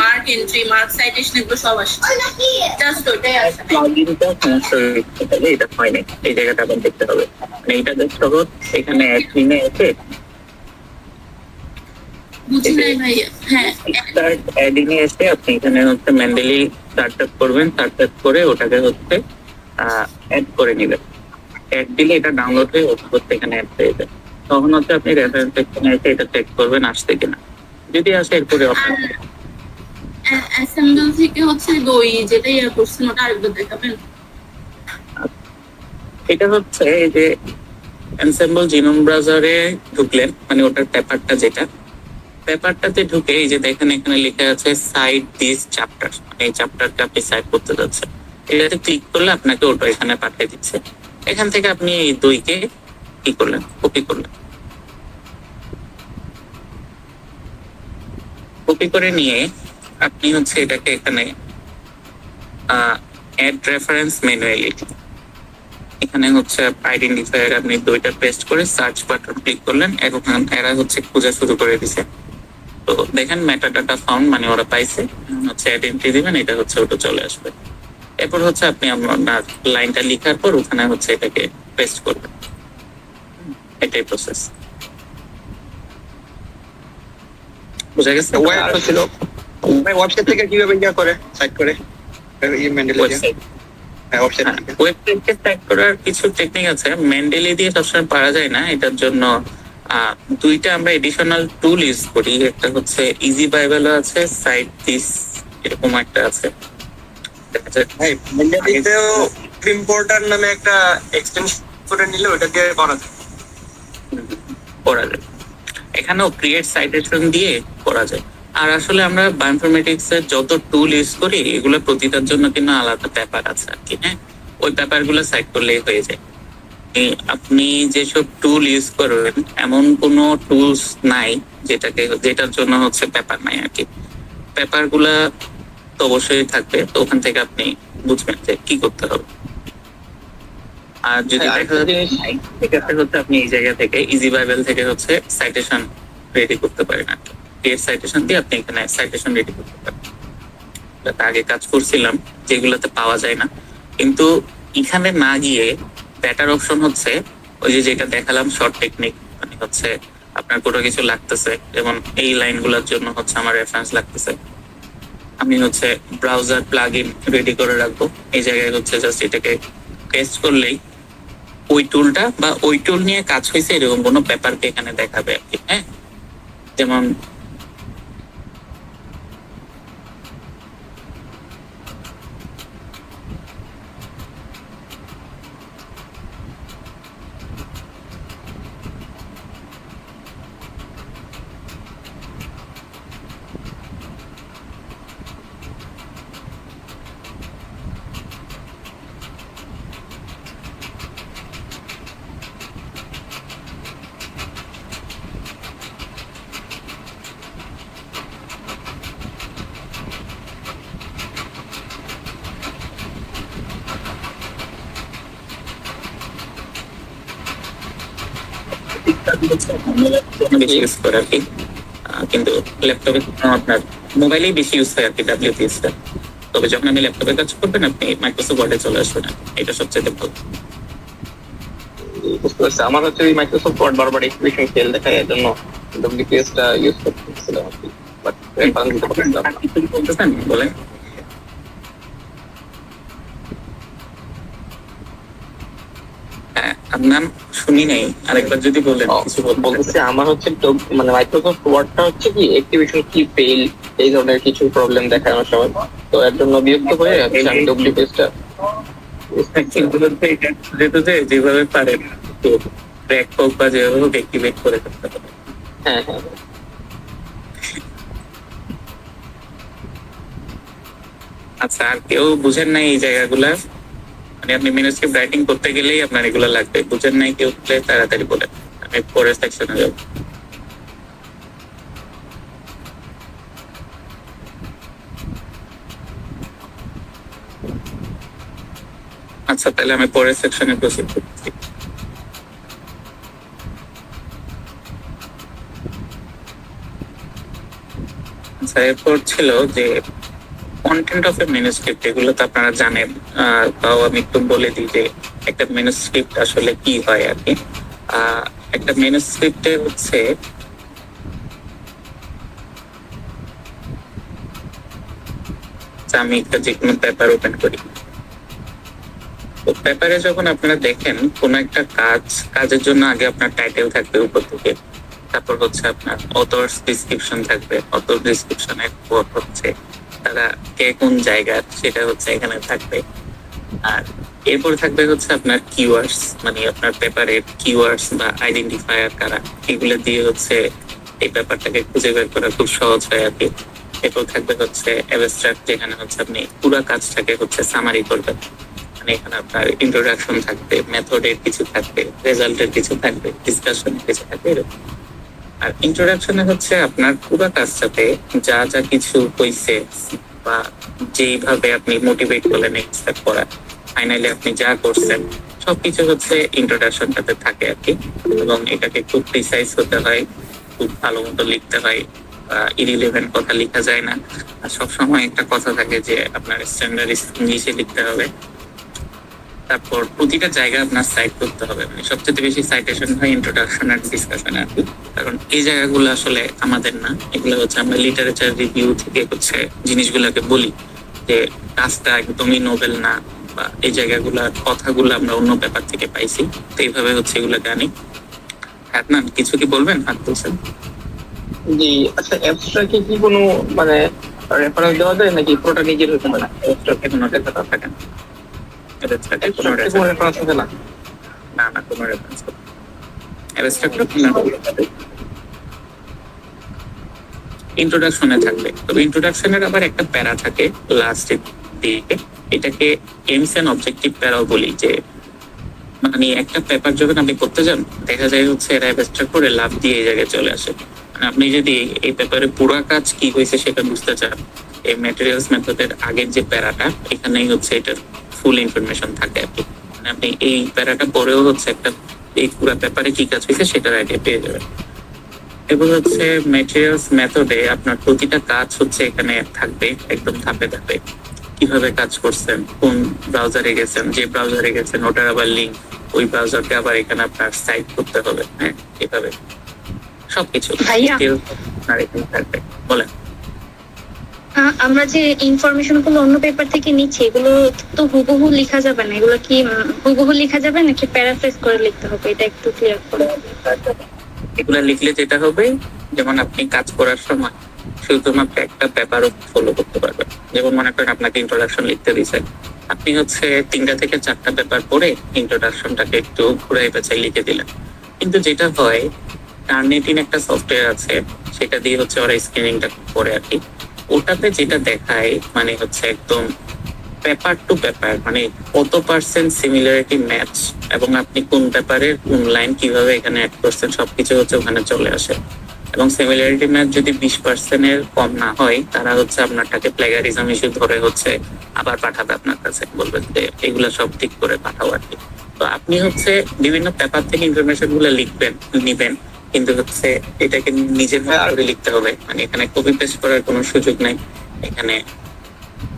মার্ক এন্ট্রি, মার্ক সাইটেশন, এগুলো সব আসছে, জাস্ট ওইটাই আসছে নাই। প্লাগইনটা সমস্যা হচ্ছে, তাহলে এটা হয় না, এই জায়গাটা আবার দেখতে হবে। মানে এটা জাস্ট সহজ, এখানে অ্যাডমিনে এসে বুঝি নাই ভাইয়া। হ্যাঁ, স্টার্ট অ্যাডিং এ এসে আপনি এখানে হচ্ছে ম্যান্ডেলি স্টার্ট আপ করবেন, স্টার্ট আপ করে ওটাকে হচ্ছে অ্যাড করে নেবেন। অ্যাড দিলে এটা ডাউনলোড হয়ে করতে এখানে অ্যাড হয়ে যাবে। তখন হচ্ছে আপনি রেফারেন্স সেকশনে এসে এটা চেক করবেন আসছে কিনা। যদি আসে এরপরে আর অ্যাসেম্বল থেকে হচ্ছে ওই যেটা ইয়ে করছেন ওটা আরেকবার দেখাবেন। এটা হচ্ছে এই যে এনসেম্বল জিনোম ব্রাউজারে ঢুকলেন, মানে ওটার পেপারটা যেটা, পেপারটাতে ঢুকে এই যে দেখেন এখানে লেখা আছে সাইট দিস চ্যাপ্টার, এই চ্যাপ্টারটা আপনি সাইট করতে যাচ্ছেন। এটাতে ক্লিক করলে আপনাকে ওটা এখানে পাঠিয়ে দিচ্ছে। এখান থেকে আপনি এই দুইকে কি করলেন, কপি করলেন, কপি করে নিয়ে আপনি হচ্ছে এটাকে এখানে অ্যাড রেফারেন্স ম্যানুয়ালি, এখানে হচ্ছে আইডেন্টিফায়ার আপনি দুইটা পেস্ট করে সার্চ বাটন ক্লিক করলেন, এখন এরা হচ্ছে খোঁজা শুরু করে দিছে। তো দেখেন মেটাডাটা ফাউন্ড, মানে ওরা পাইছে, হচ্ছে আইডেন্টি দিবেন, এটা হচ্ছে ওটা চলে আসবে। এরপর হচ্ছে আপনি আপনার লাইনটা লেখার পর ওখানে হচ্ছে এটাকে পেস্ট করবেন, এটাই প্রসেস। বুঝা গেছে? ওয়েবসাইট ছিল, ওয়েবসাইট থেকে কিভাবে ইয়া করে সাইট করে এই মেন্ডেলে ওয়েবসাইট ওয়েবসাইট থেকে ওয়েবসাইটকে ট্যাগ করার কিছু টেকনিক আছে, মেন্ডেলি দিয়ে সবসময় পারা যায় না। এটার জন্য দুইটা আমরা এডিশনাল টুল ইউজ করি, একটা হচ্ছে ইজি বাইবেলও আছে, সাইট দিস এরকম একটা আছে। ভাই মেন্ডেলিতেও ইম্পোর্টার নামে একটা এক্সটেনশন করে নিলে ওটা দিয়ে করা যায়। করা যায়, এখানেও ক্রিয়েট সাইটেশন দিয়ে করা যায়। আর আসলে আমরা বায়োইনফরমেটিক্স এর যত টুল ইউজ করি এগুলো প্রতিটার জন্য কিন্তু আলাদা পেপার আছে আর কি। হ্যাঁ, ওই পেপার গুলো সাইট করলেই হয়ে যায়। আপনি যেসব টুল ইউজ করবেন এমন কোনো টুলস নাই যেটার জন্য হচ্ছে পেপার নাই আর কি। পেপার গুলা তো অবশ্যই থাকবে, তো ওখান থেকে আপনি বুঝবেন যে কি করতে হবে। আর যদি সেক্ষেত্রে হচ্ছে আপনি এই জায়গা থেকে ইজি বাইবেল থেকে হচ্ছে সাইটেশন রেডি করতে পারেন আর কি। ক্রিয়েট সাইটেশন দিয়ে আপনি এখানে সাইটেশন রেডি করতে পারেন। আগে কাজ করছিলাম যেগুলোতে পাওয়া যায় না, কিন্তু এখানে না গিয়ে বেটার অপশন হচ্ছে ওই যে যেটা দেখালাম শর্ট টেকনিক, মানে হচ্ছে আপনার কোনো কিছু লাগতেছে, যেমন এই লাইনগুলোর জন্য হচ্ছে আমার রেফারেন্স লাগতেছে, আমি হচ্ছে ব্রাউজার প্লাগ ইন রেডি করে রাখবো। এই জায়গায় হচ্ছে জাস্ট এটাকে পেস্ট করলেই ওই টুলটা বা ওই টুল নিয়ে কাজ হয়েছে এরকম কোনো পেপারকে এখানে দেখাবে আর কি। হ্যাঁ, যেমন বেশি ইউজ করে আর কি, কিন্তু ল্যাপটপে আপনার মোবাইলেই বেশি ইউজ হয় আর কি ডাব্লিউপিএস টা। তবে যখন আপনি ল্যাপটপে কাজ করবেন আপনি মাইক্রোসফট ওয়ার্ডে চলে আসবেন, এটা সবচেয়ে ভালো। বুঝতে পারছি, আমার হচ্ছে ওই মাইক্রোসফট ওয়ার্ড বারবার এক্সপ্রেশন ফেল দেখায়, এর জন্য ডব্লিউপিএস টা ইউজ করতেছিলাম আর কি, বাট রেফারেন্স দিতে পারছিলাম না। কিছু বলতেছেন বলেন। হ্যাঁ, আপনার শুনি নাই, আরেকবার যদি বলেন কিছু বলতেছি আমার হচ্ছে মানে মাইক্রোসফট ওয়ার্ডটা হচ্ছে কি অ্যাক্টিভেশন কি ফেল এই ধরনের কিছু প্রবলেম দেখায় আমার সময়, তো এর জন্য বিরক্ত হয়ে হচ্ছে আমি ডব্লিউপিএস টা যেহেতু যেভাবে পারেন তো ট্র্যাক হোক বা যেভাবে হোক অ্যাক্টিভেট করে করতে পারেন। হ্যাঁ হ্যাঁ। আচ্ছা, আর কেউ বুঝেন নাই এই জায়গাগুলা? মানে আপনি ম্যানুস্ক্রিপ্ট রাইটিং করতে গেলেই আপনার এগুলো লাগবে, বুঝেন নাই কেউ তাড়াতাড়ি বলেন, আমি পরের সেকশনে যাব। আচ্ছা, তাহলে আমি পরের সেকশনে প্রসিড করছি। আচ্ছা, এরপর ছিল যে কন্টেন্ট অফ এ ম্যানুস্ক্রিপ্ট, এগুলো তো আপনারা জানেন, তাও আমি একটু বলে দিই যে একটা ম্যানুস্ক্রিপ্ট আসলে কি হয় আর কি। একটা ম্যানুস্ক্রিপ্টে হচ্ছে আমি একটা যে কোনো পেপার ওপেন করি, তো পেপারে যখন আপনারা দেখেন কোন একটা কাজের জন্য আগে আপনার টাইটেল থাকবে উপর থেকে, তারপর হচ্ছে আপনার অথর্স ডিসক্রিপশন থাকবে, অথর ডিসক্রিপশনে হচ্ছে তারা কে কোন জায়গার সেটা হচ্ছে এখানে থাকবে। আর এরপর থাকবে হচ্ছে আপনার কিওয়ার্ডস, মানে আপনার পেপারের কিওয়ার্ডস বা আইডেন্টিফায়ার কারা, এগুলো দিয়ে হচ্ছে এই ব্যাপারটাকে খুঁজে বের করা খুব সহজ হয় আর কি। এরপর থাকবে হচ্ছে অ্যাবস্ট্রাক্ট, যেখানে হচ্ছে আপনি পুরো কাজটাকে হচ্ছে সামারি করবেন, মানে এখানে আপনার ইন্ট্রোডাকশন থাকবে, মেথডের কিছু থাকবে, রেজাল্টের কিছু থাকবে, ডিসকাশনের কিছু থাকবে এরকম। আর ইন্ট্রোডাকশনে হচ্ছে আপনার পুরো কাজটাতে যা যা কিছু হয়েছে বা যেইভাবে আপনি মোটিভেট করলেন এক্সপেক্ট করা, ফাইনালি আপনি যা করছেন সবকিছু হচ্ছে ইন্ট্রোডাকশনটাতে থাকে আর কি। এবং এটাকে খুব প্রিসাইজ হতে হয়, খুব ভালো মতো লিখতে হয়, ইরিলেভেন্ট কথা লেখা যায় না। আর সবসময় একটা কথা থাকে যে আপনার স্ট্যান্ডার্ড ইংলিশে লিখতে হবে। তারপর প্রতিটা জায়গা আপনার সাইট করতে হবে, মানে সবচেয়ে বেশি সাইটেশন হয় ইন্ট্রোডাকশন আর ডিসকাশন আর কি। কারণ এই জায়গাগুলো আসলে আমাদের না, এগুলো হচ্ছে আমরা লিটারেচার রিভিউ থেকে হচ্ছে জিনিসগুলোকে বলি যে কাজটা একদমই নোবেল না, বা এই জায়গাগুলোর কথাগুলো আমরা অন্য পেপার থেকে পাইছি, তো এইভাবে হচ্ছে এগুলোকে আনি। আপনার কিছু কি বলবেন? হাত তুলছেন। জি, আচ্ছা অ্যাবস্ট্রাক্টে কি কোনো মানে রেফারেন্স দেওয়া যায় নাকি পুরোটা নিজের হতে পারে? অ্যাবস্ট্রাক্টে কোনো লেখা থাকে না, অ্যাবস্ট্রাক্টে কোনো অ্যাবস্ট্রাক্টে কোনো রেফারেন্স থাকে না? না না, কোনো রেফারেন্স অ্যাবস্ট্রাক্টে কোনো ইন্ট্রোডাকশনে থাকবে। তবে ইন্ট্রোডাকশনের আবার একটা প্যারা থাকে লাস্টের দিকে, এটাকে এইমস এন্ড অবজেক্টিভ প্যারাও বলি। যে মানে একটা পেপার যখন আপনি করতে যান, দেখা যায় হচ্ছে এরা অ্যাবস্ট্রাক্ট করে লাভ দিয়ে এই জায়গায় চলে আসে। মানে আপনি যদি এই পেপারে পুরো কাজ কি হয়েছে সেটা বুঝতে চান, এই ম্যাটেরিয়ালস মেথডের আগের যে প্যারাটা, এখানেই হচ্ছে এটার ফুল ইনফরমেশন থাকে আর কি। মানে আপনি এই প্যারাটা পরেও হচ্ছে একটা এই পুরো পেপারে কি কাজ হয়েছে সেটার আইডিয়া পেয়ে যাবেন। এবার হচ্ছে ম্যাটেরিয়ালস মেথডে আপনার প্রতিটা কাজ হচ্ছে এখানে থাকবে একদম ধাপে ধাপে, কিভাবে কাজ করছেন, কোন ব্রাউজারে গেছেন, যে ব্রাউজারে গেছেন ওটার আবার লিঙ্ক, ওই ব্রাউজারকে আবার এখানে আপনার সাইট করতে হবে, হ্যাঁ এভাবে সবকিছু ভাইয়া। আপনার এখানে থাকবে। বলেন। আমরা যে ইনফরমেশন গুলো অন্য পেপার থেকে নিচ্ছি, এগুলো তো হুবহু লেখা যাবে না, এগুলো কি হুবহু লেখা যাবে নাকি প্যারাফ্রেজ করে লিখতে হবে? এটা একটু ক্লিয়ার করুন। এগুলা লিখলে যেটা হবে, যেমন আপনি কাজ করার সময় শুধুমাত্র একটা পেপারও ফলো করতে পারবেন। যেমন মনে করেন আপনাকে ইন্ট্রোডাকশন লিখতে দিয়েছে, আপনি হচ্ছে 3টা থেকে 4টা পেপার পড়ে ইন্ট্রোডাকশনটাকে একটু ঘুরাই পেঁচাই লিখে দিলেন। কিন্তু যেটা হয়, টার্নিটিন একটা সফটওয়্যার আছে, সেটা দিয়ে হচ্ছে ওরা স্ক্রিনিংটা করে আর কি। ওটাতে যেটা দেখায় মানে হচ্ছে একদম পেপার টু পেপার, মানে কত পার্সেন্ট সিমিলারিটি ম্যাচ এবং আপনি কোন পেপারের কোন লাইন কিভাবে এখানে অ্যাড করছেন সবকিছু হচ্ছে ওখানে চলে আসে। এবং সিমিলারিটি ম্যাচ যদি 20% কম না হয়, তারা হচ্ছে আপনারটাকে প্লেগারিজম ইস্যু ধরে হচ্ছে আবার পাঠাবে আপনার কাছে, বলবেন যে এগুলো সব ঠিক করে পাঠাও আর কি। তো আপনি হচ্ছে বিভিন্ন পেপার থেকে ইনফরমেশন গুলো নিবেন, কিন্তু হচ্ছে এটাকে নিজের মতো করে লিখতে হবে। মানে এখানে কপি পেস্ট করার কোনো সুযোগ নাই, এখানে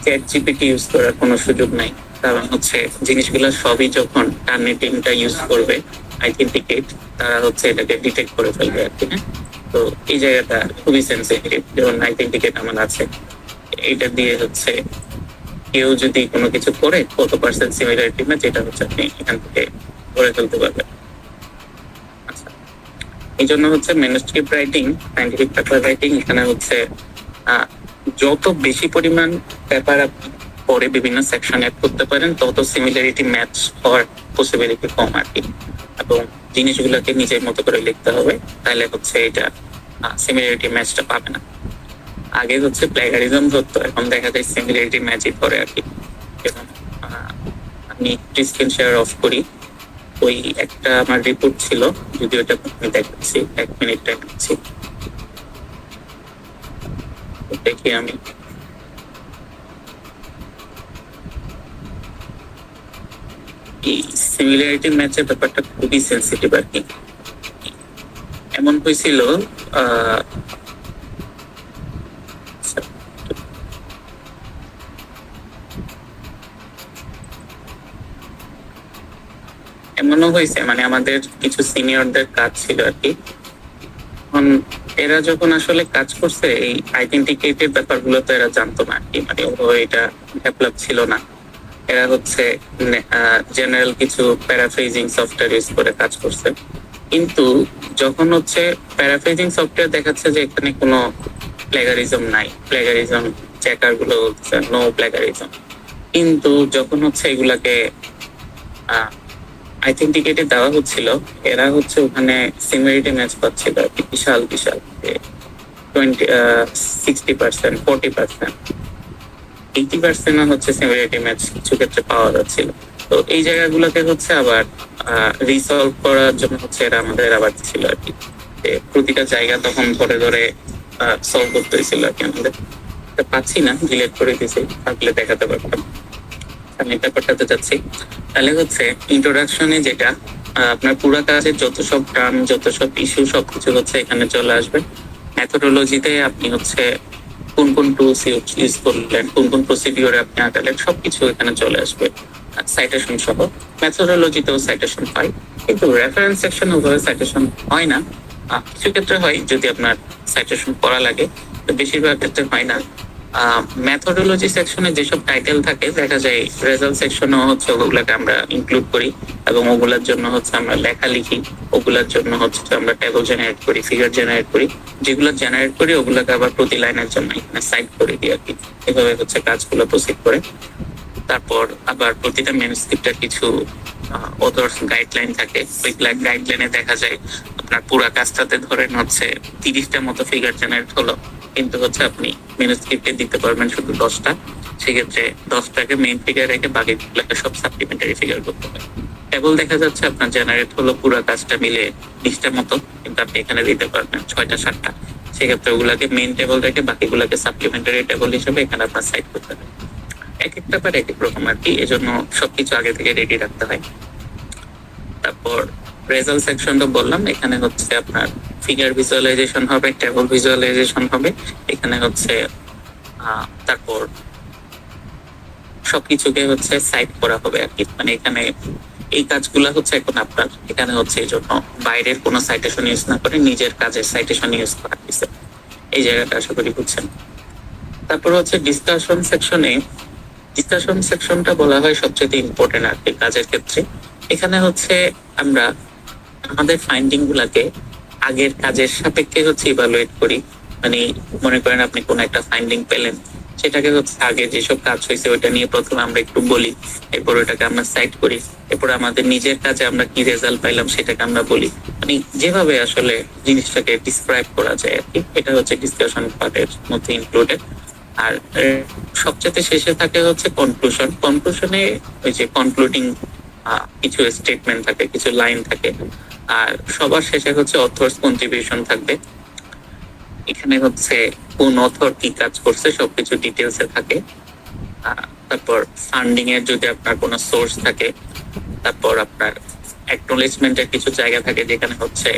চ্যাট জিপিটি ইউজ করার কোনো সুযোগ নাই। কারণ হচ্ছে জিনিসগুলো সবই যখন টার্নিটিংটা ইউজ করবে আইডেন্টিকেট, তারা হচ্ছে এটাকে ডিটেক্ট করে ফেলবে আর কি। হ্যাঁ, তো এই জায়গাটা খুবই সেন্সিটিভ। যেমন আইডেন্টিকেট আমার আছে, এটা দিয়ে হচ্ছে কেউ যদি কোনো কিছু করে কত পার্সেন্ট সিমিলারিটি ম্যাচ, এটা হচ্ছে আপনি এখান থেকে করে ফেলতে পারবেন। আচ্ছা, এই জন্য হচ্ছে manuscript writing, scientific paper writing, এখানে হচ্ছে যত বেশি পরিমাণ পেপার আপনি পরে বিভিন্ন সেকশন অ্যাড করতে পারেন, তত সিমিলারিটি ম্যাচ হওয়ার পসিবিলিটি কম আর কি। এবং জিনিসগুলোকে নিজের মতো করে লিখতে হবে, তাহলে হচ্ছে এটা সিমিলারিটি ম্যাচটা পাবে না। আগে হচ্ছে প্লেগারিজম ধরতো, এখন দেখা যায় সিমিলারিটি ম্যাচই করে আর কি। এবং আমি স্ক্রিন শেয়ার অফ করি, ওই একটা আমার রিপোর্ট ছিল, যদি ওটা আমি দেখাচ্ছি, 1 মিনিট টাইম নিচ্ছি, দেখি আমি। এই সিমিলারিটি ম্যাচের ব্যাপারটা খুবই সেন্সিটিভ আর কি। এমন হয়েছিল এমনও হয়েছে, মানে আমাদের কিছু সিনিয়রদের কাজ ছিল আর কি। এখন এরা যখন আসলে কাজ করছে এই আইডেন্টিকেটের ব্যাপারগুলো, তো এরা জানতো না আর কি, মানে এটা ডেভেলপ ছিল না। এরা হচ্ছে জেনারেল কিছু প্যারাফ্রেজিং সফটওয়্যার ইউজ করে কাজ করছে, কিন্তু যখন হচ্ছে প্যারাফ্রেজিং সফটওয়্যার দেখাচ্ছে যে এখানে কোনো প্লেগারিজম নাই, প্লেগারিজম চেকার গুলো হচ্ছে নো প্লেগারিজম, কিন্তু যখন হচ্ছে এগুলাকে আইথেন্টিকেটে দেওয়া হচ্ছিল, এরা হচ্ছে ওখানে সিমিলারিটি ম্যাচ পাচ্ছিল আর কি, বিশাল বিশাল 60%, 40%, 80% হচ্ছে সিমিলারিটি ম্যাচ কিছু ক্ষেত্রে পাওয়া যাচ্ছিল। তো এই জায়গাগুলোকে হচ্ছে আবার রিসলভ করার জন্য হচ্ছে এরা আমাদের আবার ছিল আর কি, যে প্রতিটা জায়গা তখন ধরে ধরে সলভ করতে হয়েছিল আর কি আমাদের। পাচ্ছি না, ডিলেট করে দিয়েছি, থাকলে দেখাতে পারতাম। আমি ব্যাপারটাতে যাচ্ছি। তাহলে হচ্ছে ইন্ট্রোডাকশনে যেটা আপনার পুরো কাজের যত সব টার্ম, যত সব ইস্যু, সবকিছু হচ্ছে এখানে চলে আসবে। মেথোডোলজিতে আপনি হচ্ছে কোন কোন টুলস ইউজ করলেন, কোন কোন প্রসিডিওরে আপনি আগালেন, সবকিছু এখানে চলে আসবে সাইটেশন সহ। মেথোডোলজিতেও সাইটেশন হয়, কিন্তু রেফারেন্স সেকশন ওভাবে সাইটেশন হয় না। কিছু ক্ষেত্রে হয় যদি আপনার সাইটেশন করা লাগে, তো বেশিরভাগ ক্ষেত্রে হয় না। মেথোডোলজি সেকশনে যেসব টাইটেল থাকে দেখা যায় রেজাল্ট সেকশনেও হচ্ছে ওগুলাকে আমরা ইনক্লুড করি, এবং ওগুলার জন্য হচ্ছে আমরা লেখা লিখি, ওগুলার জন্য হচ্ছে আমরা টেবল জেনারেট করি, ফিগার জেনারেট করি। যেগুলো জেনারেট করি ওগুলাকে আবার প্রতি লাইনের জন্য এখানে সাইড করে দিই আর কি। এভাবে হচ্ছে কাজগুলো প্রসিড করে। তারপর আবার প্রতিটা ম্যানুস্ক্রিপ্টের কিছু অথর্স গাইডলাইন থাকে, ওই গাইডলাইনে দেখা যায় আপনার পুরো কাজটাতে ধরেন হচ্ছে 30টা মতো ফিগার জেনারেট হলো, কিন্তু হচ্ছে আপনি ম্যানুস্ক্রিপ্টে দিতে পারবেন শুধু 10টা। সেক্ষেত্রে 10টাকে মেইন ফিগার রেখে বাকিগুলোকে সব সাপ্লিমেন্টারি ফিগার করতে হবে। টেবল দেখা যাচ্ছে আপনার জেনারেট হলো পুরো কাজটা মিলে 20টা মতো, কিন্তু আপনি এখানে দিতে পারবেন 6টা 7টা। সেক্ষেত্রে ওগুলাকে মেইন টেবল রেখে বাকিগুলোকে সাপ্লিমেন্টারি টেবল হিসেবে এখানে আপনার সাইড করতে হবে। এক একটা ব্যাপার এক এক রকম আর কি, এজন্য সবকিছু আগে থেকে রেডি রাখতে হয়। তারপর রেজাল্ট সেকশন তো বললাম, এখানে হচ্ছে আপনার ফিগার ভিজুয়ালাইজেশন হবে, টেবল ভিজুয়ালাইজেশন হবে, এখানে হচ্ছে তারপর সবকিছুকে হচ্ছে সাইড করা হবে আর কি। মানে এখানে এই কাজগুলো হচ্ছে এখন আপনার এখানে হচ্ছে এই জন্য বাইরের কোনো সাইটেশন ইউজ না করে নিজের কাজের সাইটেশন ইউজ করা হয়েছে। এই জায়গাটা আশা করি বুঝছেন। তারপর হচ্ছে ডিসকাশন সেকশনে, ডিসকাশন সেকশনটা বলা হয় সবচেয়ে ইম্পর্টেন্ট আর কি কাজের ক্ষেত্রে। এখানে হচ্ছে আমরা আমাদের ফাইন্ডিং গুলাকে আগের কাজের সাপেক্ষে হচ্ছে ইভালুয়েট করি। মানে মনে করেন আপনি কোন একটা ফাইন্ডিং পেলেন, সেটাকে হচ্ছে আগে যেসব কাজ হয়েছে ওইটা নিয়ে প্রথমে আমরা একটু বলি, এরপর ওটাকে আমরা সাইড করি, এরপর আমাদের নিজের কাজে আমরা কি রেজাল্ট পাইলাম সেটাকে আমরা বলি। মানে যেভাবে আসলে জিনিসটাকে ডিসক্রাইব করা যায় আর কি, এটা হচ্ছে ডিসকাশন পার্টের মধ্যে ইনক্লুডেড। আর সবচেয়ে শেষে থাকে হচ্ছে কনক্লুশন। কনক্লুশনে ওই যে কনক্লুডিং কিছু স্টেটমেন্ট থাকে, কিছু লাইন থাকে। আর সবার শেষে হচ্ছে অথর্স কন্ট্রিবিউশন থাকবে। এখানে হচ্ছে কোন অথর কি কাজ করছে সবকিছু ডিটেলসে থাকে। তারপর ফান্ডিং এর যদি আপনার কোনো সোর্স থাকে, তারপর আপনার অ্যাকনোলেজমেন্টের কিছু জায়গা থাকে যেখানে হচ্ছে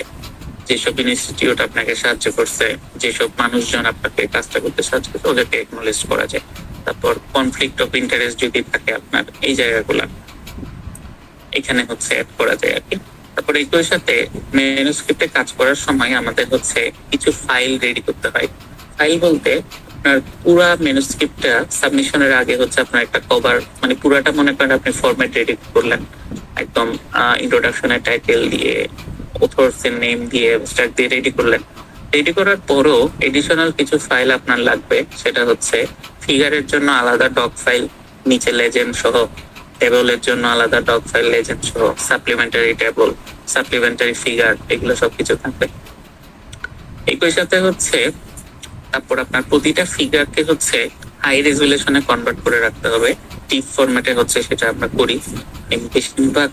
যেসব ইনস্টিটিউট আপনাকে সাহায্য করছে, যেসব মানুষজন আপনাকে কাজটা করতে সাহায্য করছে ওদেরকে অ্যাকনোলেজ করা যায়। তারপর কনফ্লিক্ট অফ ইন্টারেস্ট যদি থাকে আপনার, এই জায়গাগুলো এখানে হচ্ছে অ্যাড করা যায় আর কি। তারপর একই সাথে ম্যানুস্ক্রিপ্টে কাজ করার সময় আমাদের হচ্ছে কিছু ফাইল রেডি করতে হয়। ফাইল বলতে আপনার পুরা ম্যানুস্ক্রিপ্টটা সাবমিশনের আগে হচ্ছে আপনার একটা কভার, মানে পুরাটা মনে করেন আপনি ফরম্যাট রেডি করলেন একদম, ইন্ট্রোডাকশনের টাইটেল দিয়ে, অথর্স এর নেম দিয়ে, অ্যাবস্ট্রাক্ট দিয়ে রেডি করলেন। রেডি করার পরও এডিশনাল কিছু ফাইল আপনার লাগবে, সেটা হচ্ছে ফিগারের জন্য আলাদা ডক ফাইল, নিচে লেজেন্ড সহ, টেবলের জন্য আলাদা ডক ফাইল, লেজেন্ড সহ, সাপ্লিমেন্টারি টেবল, সাপ্লিমেন্টারি ফিগার, এগুলো সবকিছু থাকবে। একই সাথে হচ্ছে তারপর আপনার প্রতিটা ফিগারকে হচ্ছে হাই রেজুলেশনে কনভার্ট করে রাখতে হবে। টিপ ফরম্যাটে হচ্ছে সেটা আমরা করি। বেশিরভাগ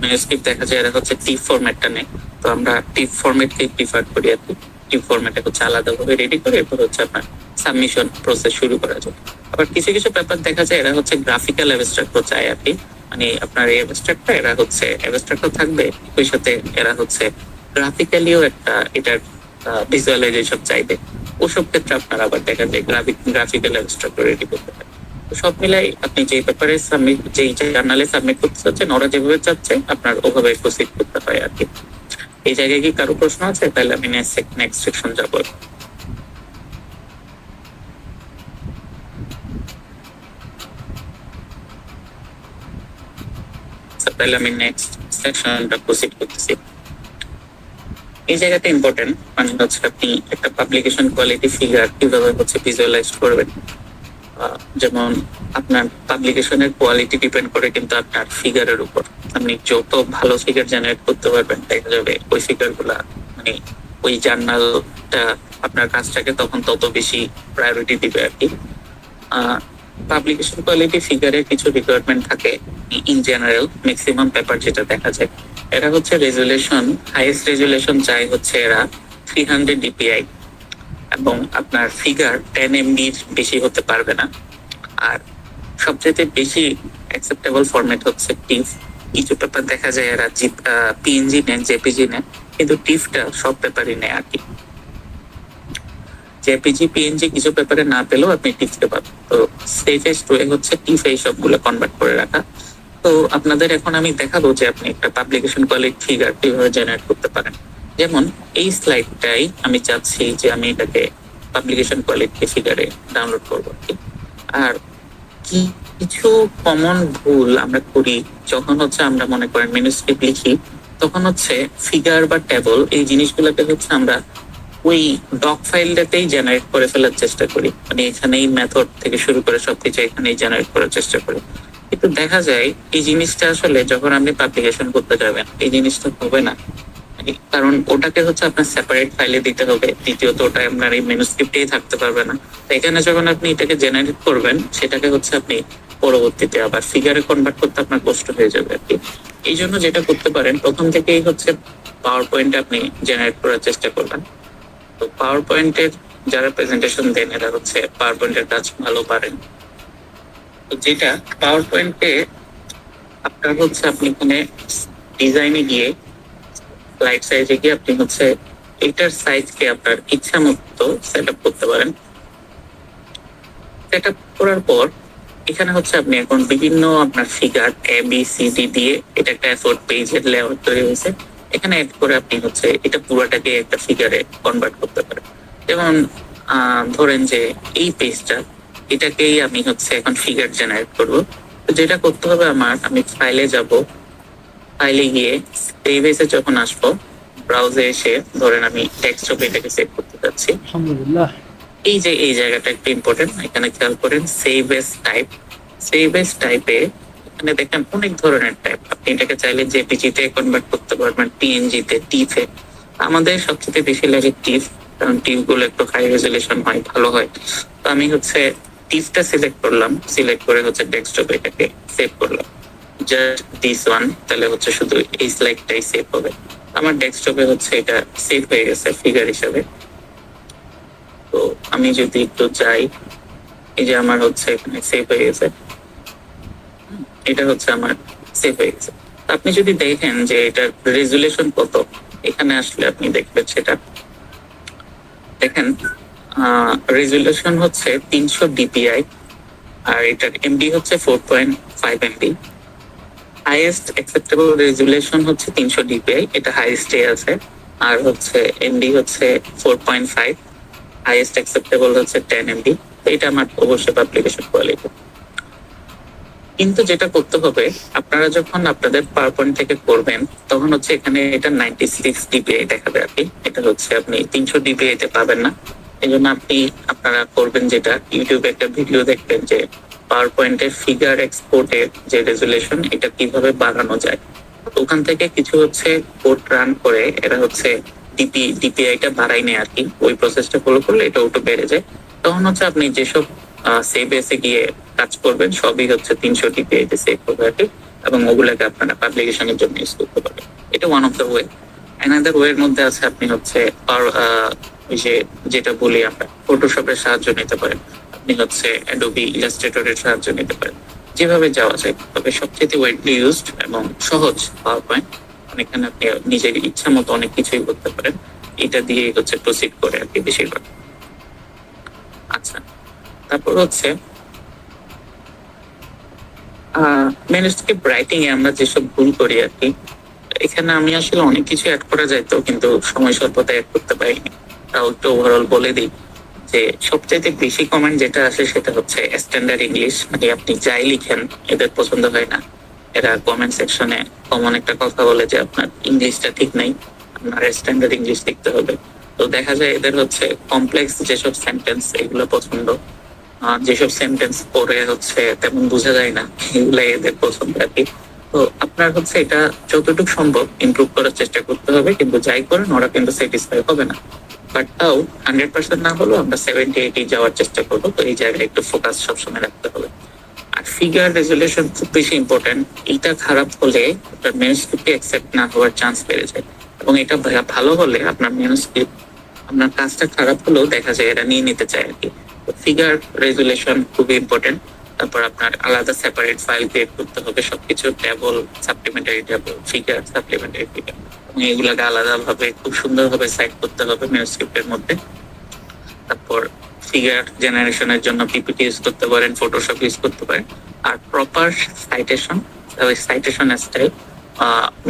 ম্যানুস্ক্রিপ্ট দেখা যায় এরা হচ্ছে টিপ ফরম্যাটটা নেয়, তো আমরা টিপ ফরম্যাটকে প্রিফার করি আর কি। টিপ ফরম্যাটে হচ্ছে আলাদাভাবে রেডি করে এরপর হচ্ছে আপনার সাবমিশন প্রসেস শুরু করা যায়। আবার কিছু কিছু ব্যাপার দেখা যায় এরা হচ্ছে গ্রাফিক্যাল অ্যাবস্ট্রাক্টও চায় আর কি। মানে আপনার এই অ্যাবস্ট্রাক্টটা এরা হচ্ছে অ্যাবস্ট্রাক্টও থাকবে, ওই সাথে এরা হচ্ছে গ্রাফিক্যালিও একটা এটার ভিজুয়ালাইজেশন চাইবে। ওসব ক্ষেত্রে আপনার আবার দেখা যায় গ্রাফিক্যাল অ্যাবস্ট্রাক্ট রেডি করতে পারেন। সব মিলাই আপনি যে ব্যাপারে সাবমিট, যেই জার্নালে সাবমিট করতে চাচ্ছেন ওরা যেভাবে চাচ্ছে আপনার ওভাবে প্রসিড করতে হয় আর কি। এই জায়গায় কি কারো প্রশ্ন আছে? তাহলে আমি নেক্সট সেকশন যাবো। আচ্ছা, তাহলে আমি নেক্সট সেকশনটা প্রসিড করতেছি। এই জায়গাটা ইম্পর্টেন্ট, মানে হচ্ছে আপনি একটা পাবলিকেশন কোয়ালিটি ফিগার কিভাবে হচ্ছে ভিজুয়ালাইজ করবেন। যেমন আপনার পাবলিকেশনের কোয়ালিটি ডিপেন্ড করে কিন্তু আপনার ফিগারের উপর। আপনি যত ভালো ফিগার জেনারেট করতে পারবেন, দেখা যাবে ওই ফিগার গুলা মানে ওই জার্নালটা আপনার কাজটাকে তখন তত বেশি প্রায়োরিটি দিবে আর কি। পাবলিকেশন কোয়ালিটি ফিগারের কিছু রিকোয়ারমেন্ট থাকে ইন জেনারেল। ম্যাক্সিমাম পেপার যেটা দেখা যায়, এরা হচ্ছে রেজুলেশন, হাইয়েস্ট রেজুলেশন চাই হচ্ছে এরা 300 ডিপিআই, এবং আপনার ফিগার 10 এমবির বেশি হতে পারবে না। আর সবচেয়ে বেশি অ্যাকসেপ্টেবল ফরম্যাট হচ্ছে টিফ। কিছু পেপার দেখা যায় এরা পিএনজি নেয়, জেপিজি নেয়, কিন্তু টিফটা সব পেপারই নেয় আর কি। জেপিজি পিএনজি কিছু পেপারে না পেলেও আপনি টিফতে পাবেন। তো সেফেস্ট ওয়ে হচ্ছে টিফ এই সবগুলো কনভার্ট করে রাখা। তো আপনাদের এখন আমি দেখাবো যে আপনি একটা পাবলিকেশন কোয়ালিটি ফিগার কিভাবে জেনারেট করতে পারেন। যেমন এই স্লাইডটাই আমি চাচ্ছি যে আমি এটাকে পাবলিকেশন কোয়ালিটি ফিগারে ডাউনলোড করবো। আর কিছু কমন ভুল আমরা করি যখন হচ্ছে আমরা মনে করেন ম্যানুস্ক্রিপ্ট লিখি, তখন হচ্ছে ফিগার বা টেবল এই জিনিসগুলোকে হচ্ছে আমরা ওই ডক ফাইলটাতেই জেনারেট করে ফেলার চেষ্টা করি, মানে এখানেই মেথড থেকে শুরু করে সবকিছু এখানেই জেনারেট করার চেষ্টা করি। কিন্তু দেখা যায় এই জিনিসটা আসলে যখন আপনি পাবলিকেশন করতে যাবেন এই জিনিসটা হবে না, কারণ ওটাকে হচ্ছে আপনার সেপারেট ফাইলে দিতে হবে। দ্বিতীয়ত ওটা আপনার এই ম্যানুস্ক্রিপ্টেই থাকতে পারবে না। তো এখানে যখন আপনি এটাকে জেনারেট করবেন, সেটাকে হচ্ছে আপনি পরবর্তীতে আবার ফিগারে কনভার্ট করতে আপনার কষ্ট হয়ে যাবে আর কি। এই জন্য যেটা করতে পারেন, প্রথম থেকেই হচ্ছে পাওয়ার পয়েন্টে আপনি জেনারেট করার চেষ্টা করবেন। তো পাওয়ার পয়েন্টের যারা প্রেজেন্টেশন দেন এরা হচ্ছে পাওয়ার পয়েন্টের কাজ ভালো পারেন। তো যেটা পাওয়ার পয়েন্টে আপনার হচ্ছে আপনি এখানে ডিজাইনে গিয়ে স্লাইড সাইজে গিয়ে আপনি হচ্ছে এটার সাইজকে আপনার ইচ্ছা মতো সেট আপ করতে পারেন। সেট আপ করার পর এখানে হচ্ছে আপনি এখন বিভিন্ন আপনার figure A B C D দিয়ে এটা একটা এফোর্ট পেজের লেআউট তৈরি হয়েছে, এখানে অ্যাড করে আপনি হচ্ছে এটা পুরোটাকে একটা ফিগারে কনভার্ট করতে পারেন। যেমন ধরেন যে এই পেজটা, এটাকেই আমি হচ্ছে এখন ফিগার জেনারেট করবো। তো যেটা করতে হবে আমার, আমি ফাইলে যাব, ফাইলে গিয়ে সেভ এসে যখন আসবো, ব্রাউজে এসে ধরেন আমি ডেস্কটপে এটাকে সেভ করতে যাচ্ছি। আলহামদুলিল্লাহ। এই যে এই জায়গাটা একটু ইম্পর্টেন্ট, এখানে খেয়াল করেন save S type. Save S টাইপে এখানে দেখেন অনেক ধরনের টাইপ। আপনি এটাকে চাইলে জেপিজি তে কনভার্ট করতে পারবেন, পিএনজি তে, টিফে। আমাদের সবচেয়ে বেশি লাগে টিফ, কারণ টিফ গুলো একটু হাই রেজুলেশন হয়, ভালো হয়। তো আমি হচ্ছে টিফটা সিলেক্ট করলাম, সিলেক্ট করে হচ্ছে ডেস্কটপে এটাকে সেভ করলাম, জাস্ট দিস ওয়ান। তাহলে হচ্ছে শুধু এই স্লাইডটাই সেভ হবে। আমার ডেস্কটপে হচ্ছে এটা সেভ হয়ে গেছে ফিগার হিসাবে। তো আমি যদি একটু যাই, এই যে আমার হচ্ছে এখানে সেভ হয়ে গেছে, এটা হচ্ছে আমার সেভ হয়ে গেছে। আপনি যদি দেখেন যে এটার রেজুলেশন কত, এখানে আসলে আপনি দেখবেন সেটা দেখেন রেজুলেশন হচ্ছে 300 ডিপিআই, আর এটার এমবি হচ্ছে 4.5 এমবি। হাইয়েস্ট অ্যাকসেপ্টেবল রেজুলেশন হচ্ছে 300 ডিপিআই, এটা হাইয়েস্টে আছে। আর হচ্ছে এমবি হচ্ছে 4.5, হাইয়েস্ট অ্যাকসেপ্টেবল হচ্ছে 10 এমবি। এটা আমার অবশ্যই পাবলিকেশন কোয়ালিটি। কিন্তু যেটা করতে হবে, আপনারা যখন আপনাদের পাওয়ার পয়েন্ট থেকে করবেন তখন হচ্ছে এখানে এটা 96 ডিপিআই দেখাবে আর কি। এটা হচ্ছে আপনি 300 ডিপিআই তে পাবেন না। এই জন্য আপনারা করবেন যেটা, ইউটিউবে একটা ভিডিও দেখবেন যে পাওয়ার পয়েন্টের ফিগার এক্সপোর্টের যে রেজুলেশন এটা কিভাবে বাড়ানো যায়। ওখান থেকে কিছু হচ্ছে কোড রান করে এরা হচ্ছে ডিপিআইটা বাড়াই নেয় আর কি। ওই প্রসেসটা ফলো করলে এটা একটু বেড়ে যায়। তখন হচ্ছে আপনি যেসব সেভ এসে গিয়ে কাজ করবেন সবই হচ্ছে 300 ডিপিআই তে সেভ করবে আর কি, এবং ওগুলাকে আপনারা পাবলিকেশনের জন্য ইউজ করতে পারবেন। এটা one of the way. Another ওয়ের মধ্যে আছে আপনি হচ্ছে ওই যে যেটা বলি আমরা ফটোশপের সাহায্য নিতে পারেন, আপনি হচ্ছে অ্যাডোবি ইলাস্ট্রেটরের সাহায্য নিতে পারেন, যেভাবে যাওয়া যায়। তবে সবচেয়ে ওয়াইডলি ইউজড এবং সহজ পাওয়ার পয়েন্ট, এখানে আপনি নিজের ইচ্ছা মতো অনেক কিছুই করতে পারেন। এটা দিয়ে হচ্ছে প্রসিড করে আর কি বেশিরভাগ। আচ্ছা, তারপর হচ্ছে ম্যানুস্ক্রিপ্ট রাইটিং এ আমরা যেসব ভুল করি আর কি, এখানে আমি আসলে অনেক কিছু অ্যাড করা যাইতো কিন্তু সময় স্বল্পতায় অ্যাড করতে পারিনি। তাও একটু ওভারঅল বলে দিই যে সবচাইতে বেশি কমেন্ট যেটা আসে সেটা হচ্ছে স্ট্যান্ডার্ড ইংলিশ, মানে আপনি যাই লিখেন এদের পছন্দ হয় না। এরা কমেন্ট সেকশনে কমন একটা কথা বলে যে আপনার ইংলিশটা ঠিক নাই, আপনার স্ট্যান্ডার্ড ইংলিশ লিখতে হবে। তো দেখা যায় এদের হচ্ছে কমপ্লেক্স যেসব সেন্টেন্স এগুলো পছন্দ, যেসব সেন্টেন্স পড়ে হচ্ছে তেমন বোঝা যায় না এগুলো এদের পছন্দ আর কি। তো আপনার হচ্ছে এটা যতটুকু সম্ভব ইমপ্রুভ করার চেষ্টা করতে হবে, কিন্তু যাই করেন ওরা কিন্তু স্যাটিসফাই হবে না। বাট তাও 100% না হলেও আমরা 70-80 যাওয়ার চেষ্টা করবো। তো এই জায়গায় একটু ফোকাস সবসময় রাখতে হবে। আর ফিগার রেজুলেশন খুব বেশি ইম্পর্টেন্ট। এটা খারাপ হলে আপনার ম্যানুস্ক্রিপ্টে অ্যাকসেপ্ট না হওয়ার চান্স বেড়ে যায়, এবং এটা ভালো হলে আপনার ম্যানুস্ক্রিপ্ট, আপনার কাজটা খারাপ হলেও দেখা যায় এরা নিয়ে নিতে চায় আর কি। ফিগার রেজুলেশন খুবই ইম্পর্টেন্ট। তারপর আপনার আলাদা সেপারেট ফাইল ক্রিয়েট করতে হবে, সবকিছু table, supplementary table, figure, supplementary figure, এবং এগুলাকে আলাদা ভাবে খুব সুন্দরভাবে সাইড করতে হবে ম্যানুস্ক্রিপ্টের মধ্যে। তারপর ফিগার জেনারেশনের জন্য পিপিটি ইউজ করতে পারেন, ফটোশপ ইউজ করতে পারেন। আর প্রপার সাইটেশন, সাইটেশন স্টাইল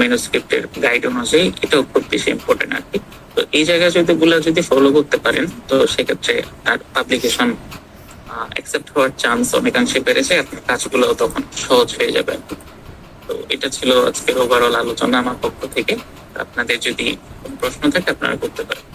ম্যানুস্ক্রিপ্টের গাইড অনুযায়ী, এটাও খুব বেশি ইম্পর্টেন্ট আর কি। তো এই জায়গায় যদি ফলো করতে পারেন, তো সেক্ষেত্রে আর পাবলিকেশন অ্যাকসেপ্ট হওয়ার চান্স অনেকাংশে বেড়েছে, আপনার কাজগুলো তখন সহজ হয়ে যাবে। তো এটা ছিল আজকের ওভারঅল আলোচনা আমার পক্ষ থেকে। আপনাদের যদি কোনো প্রশ্ন থাকে আপনারা করতে পারেন।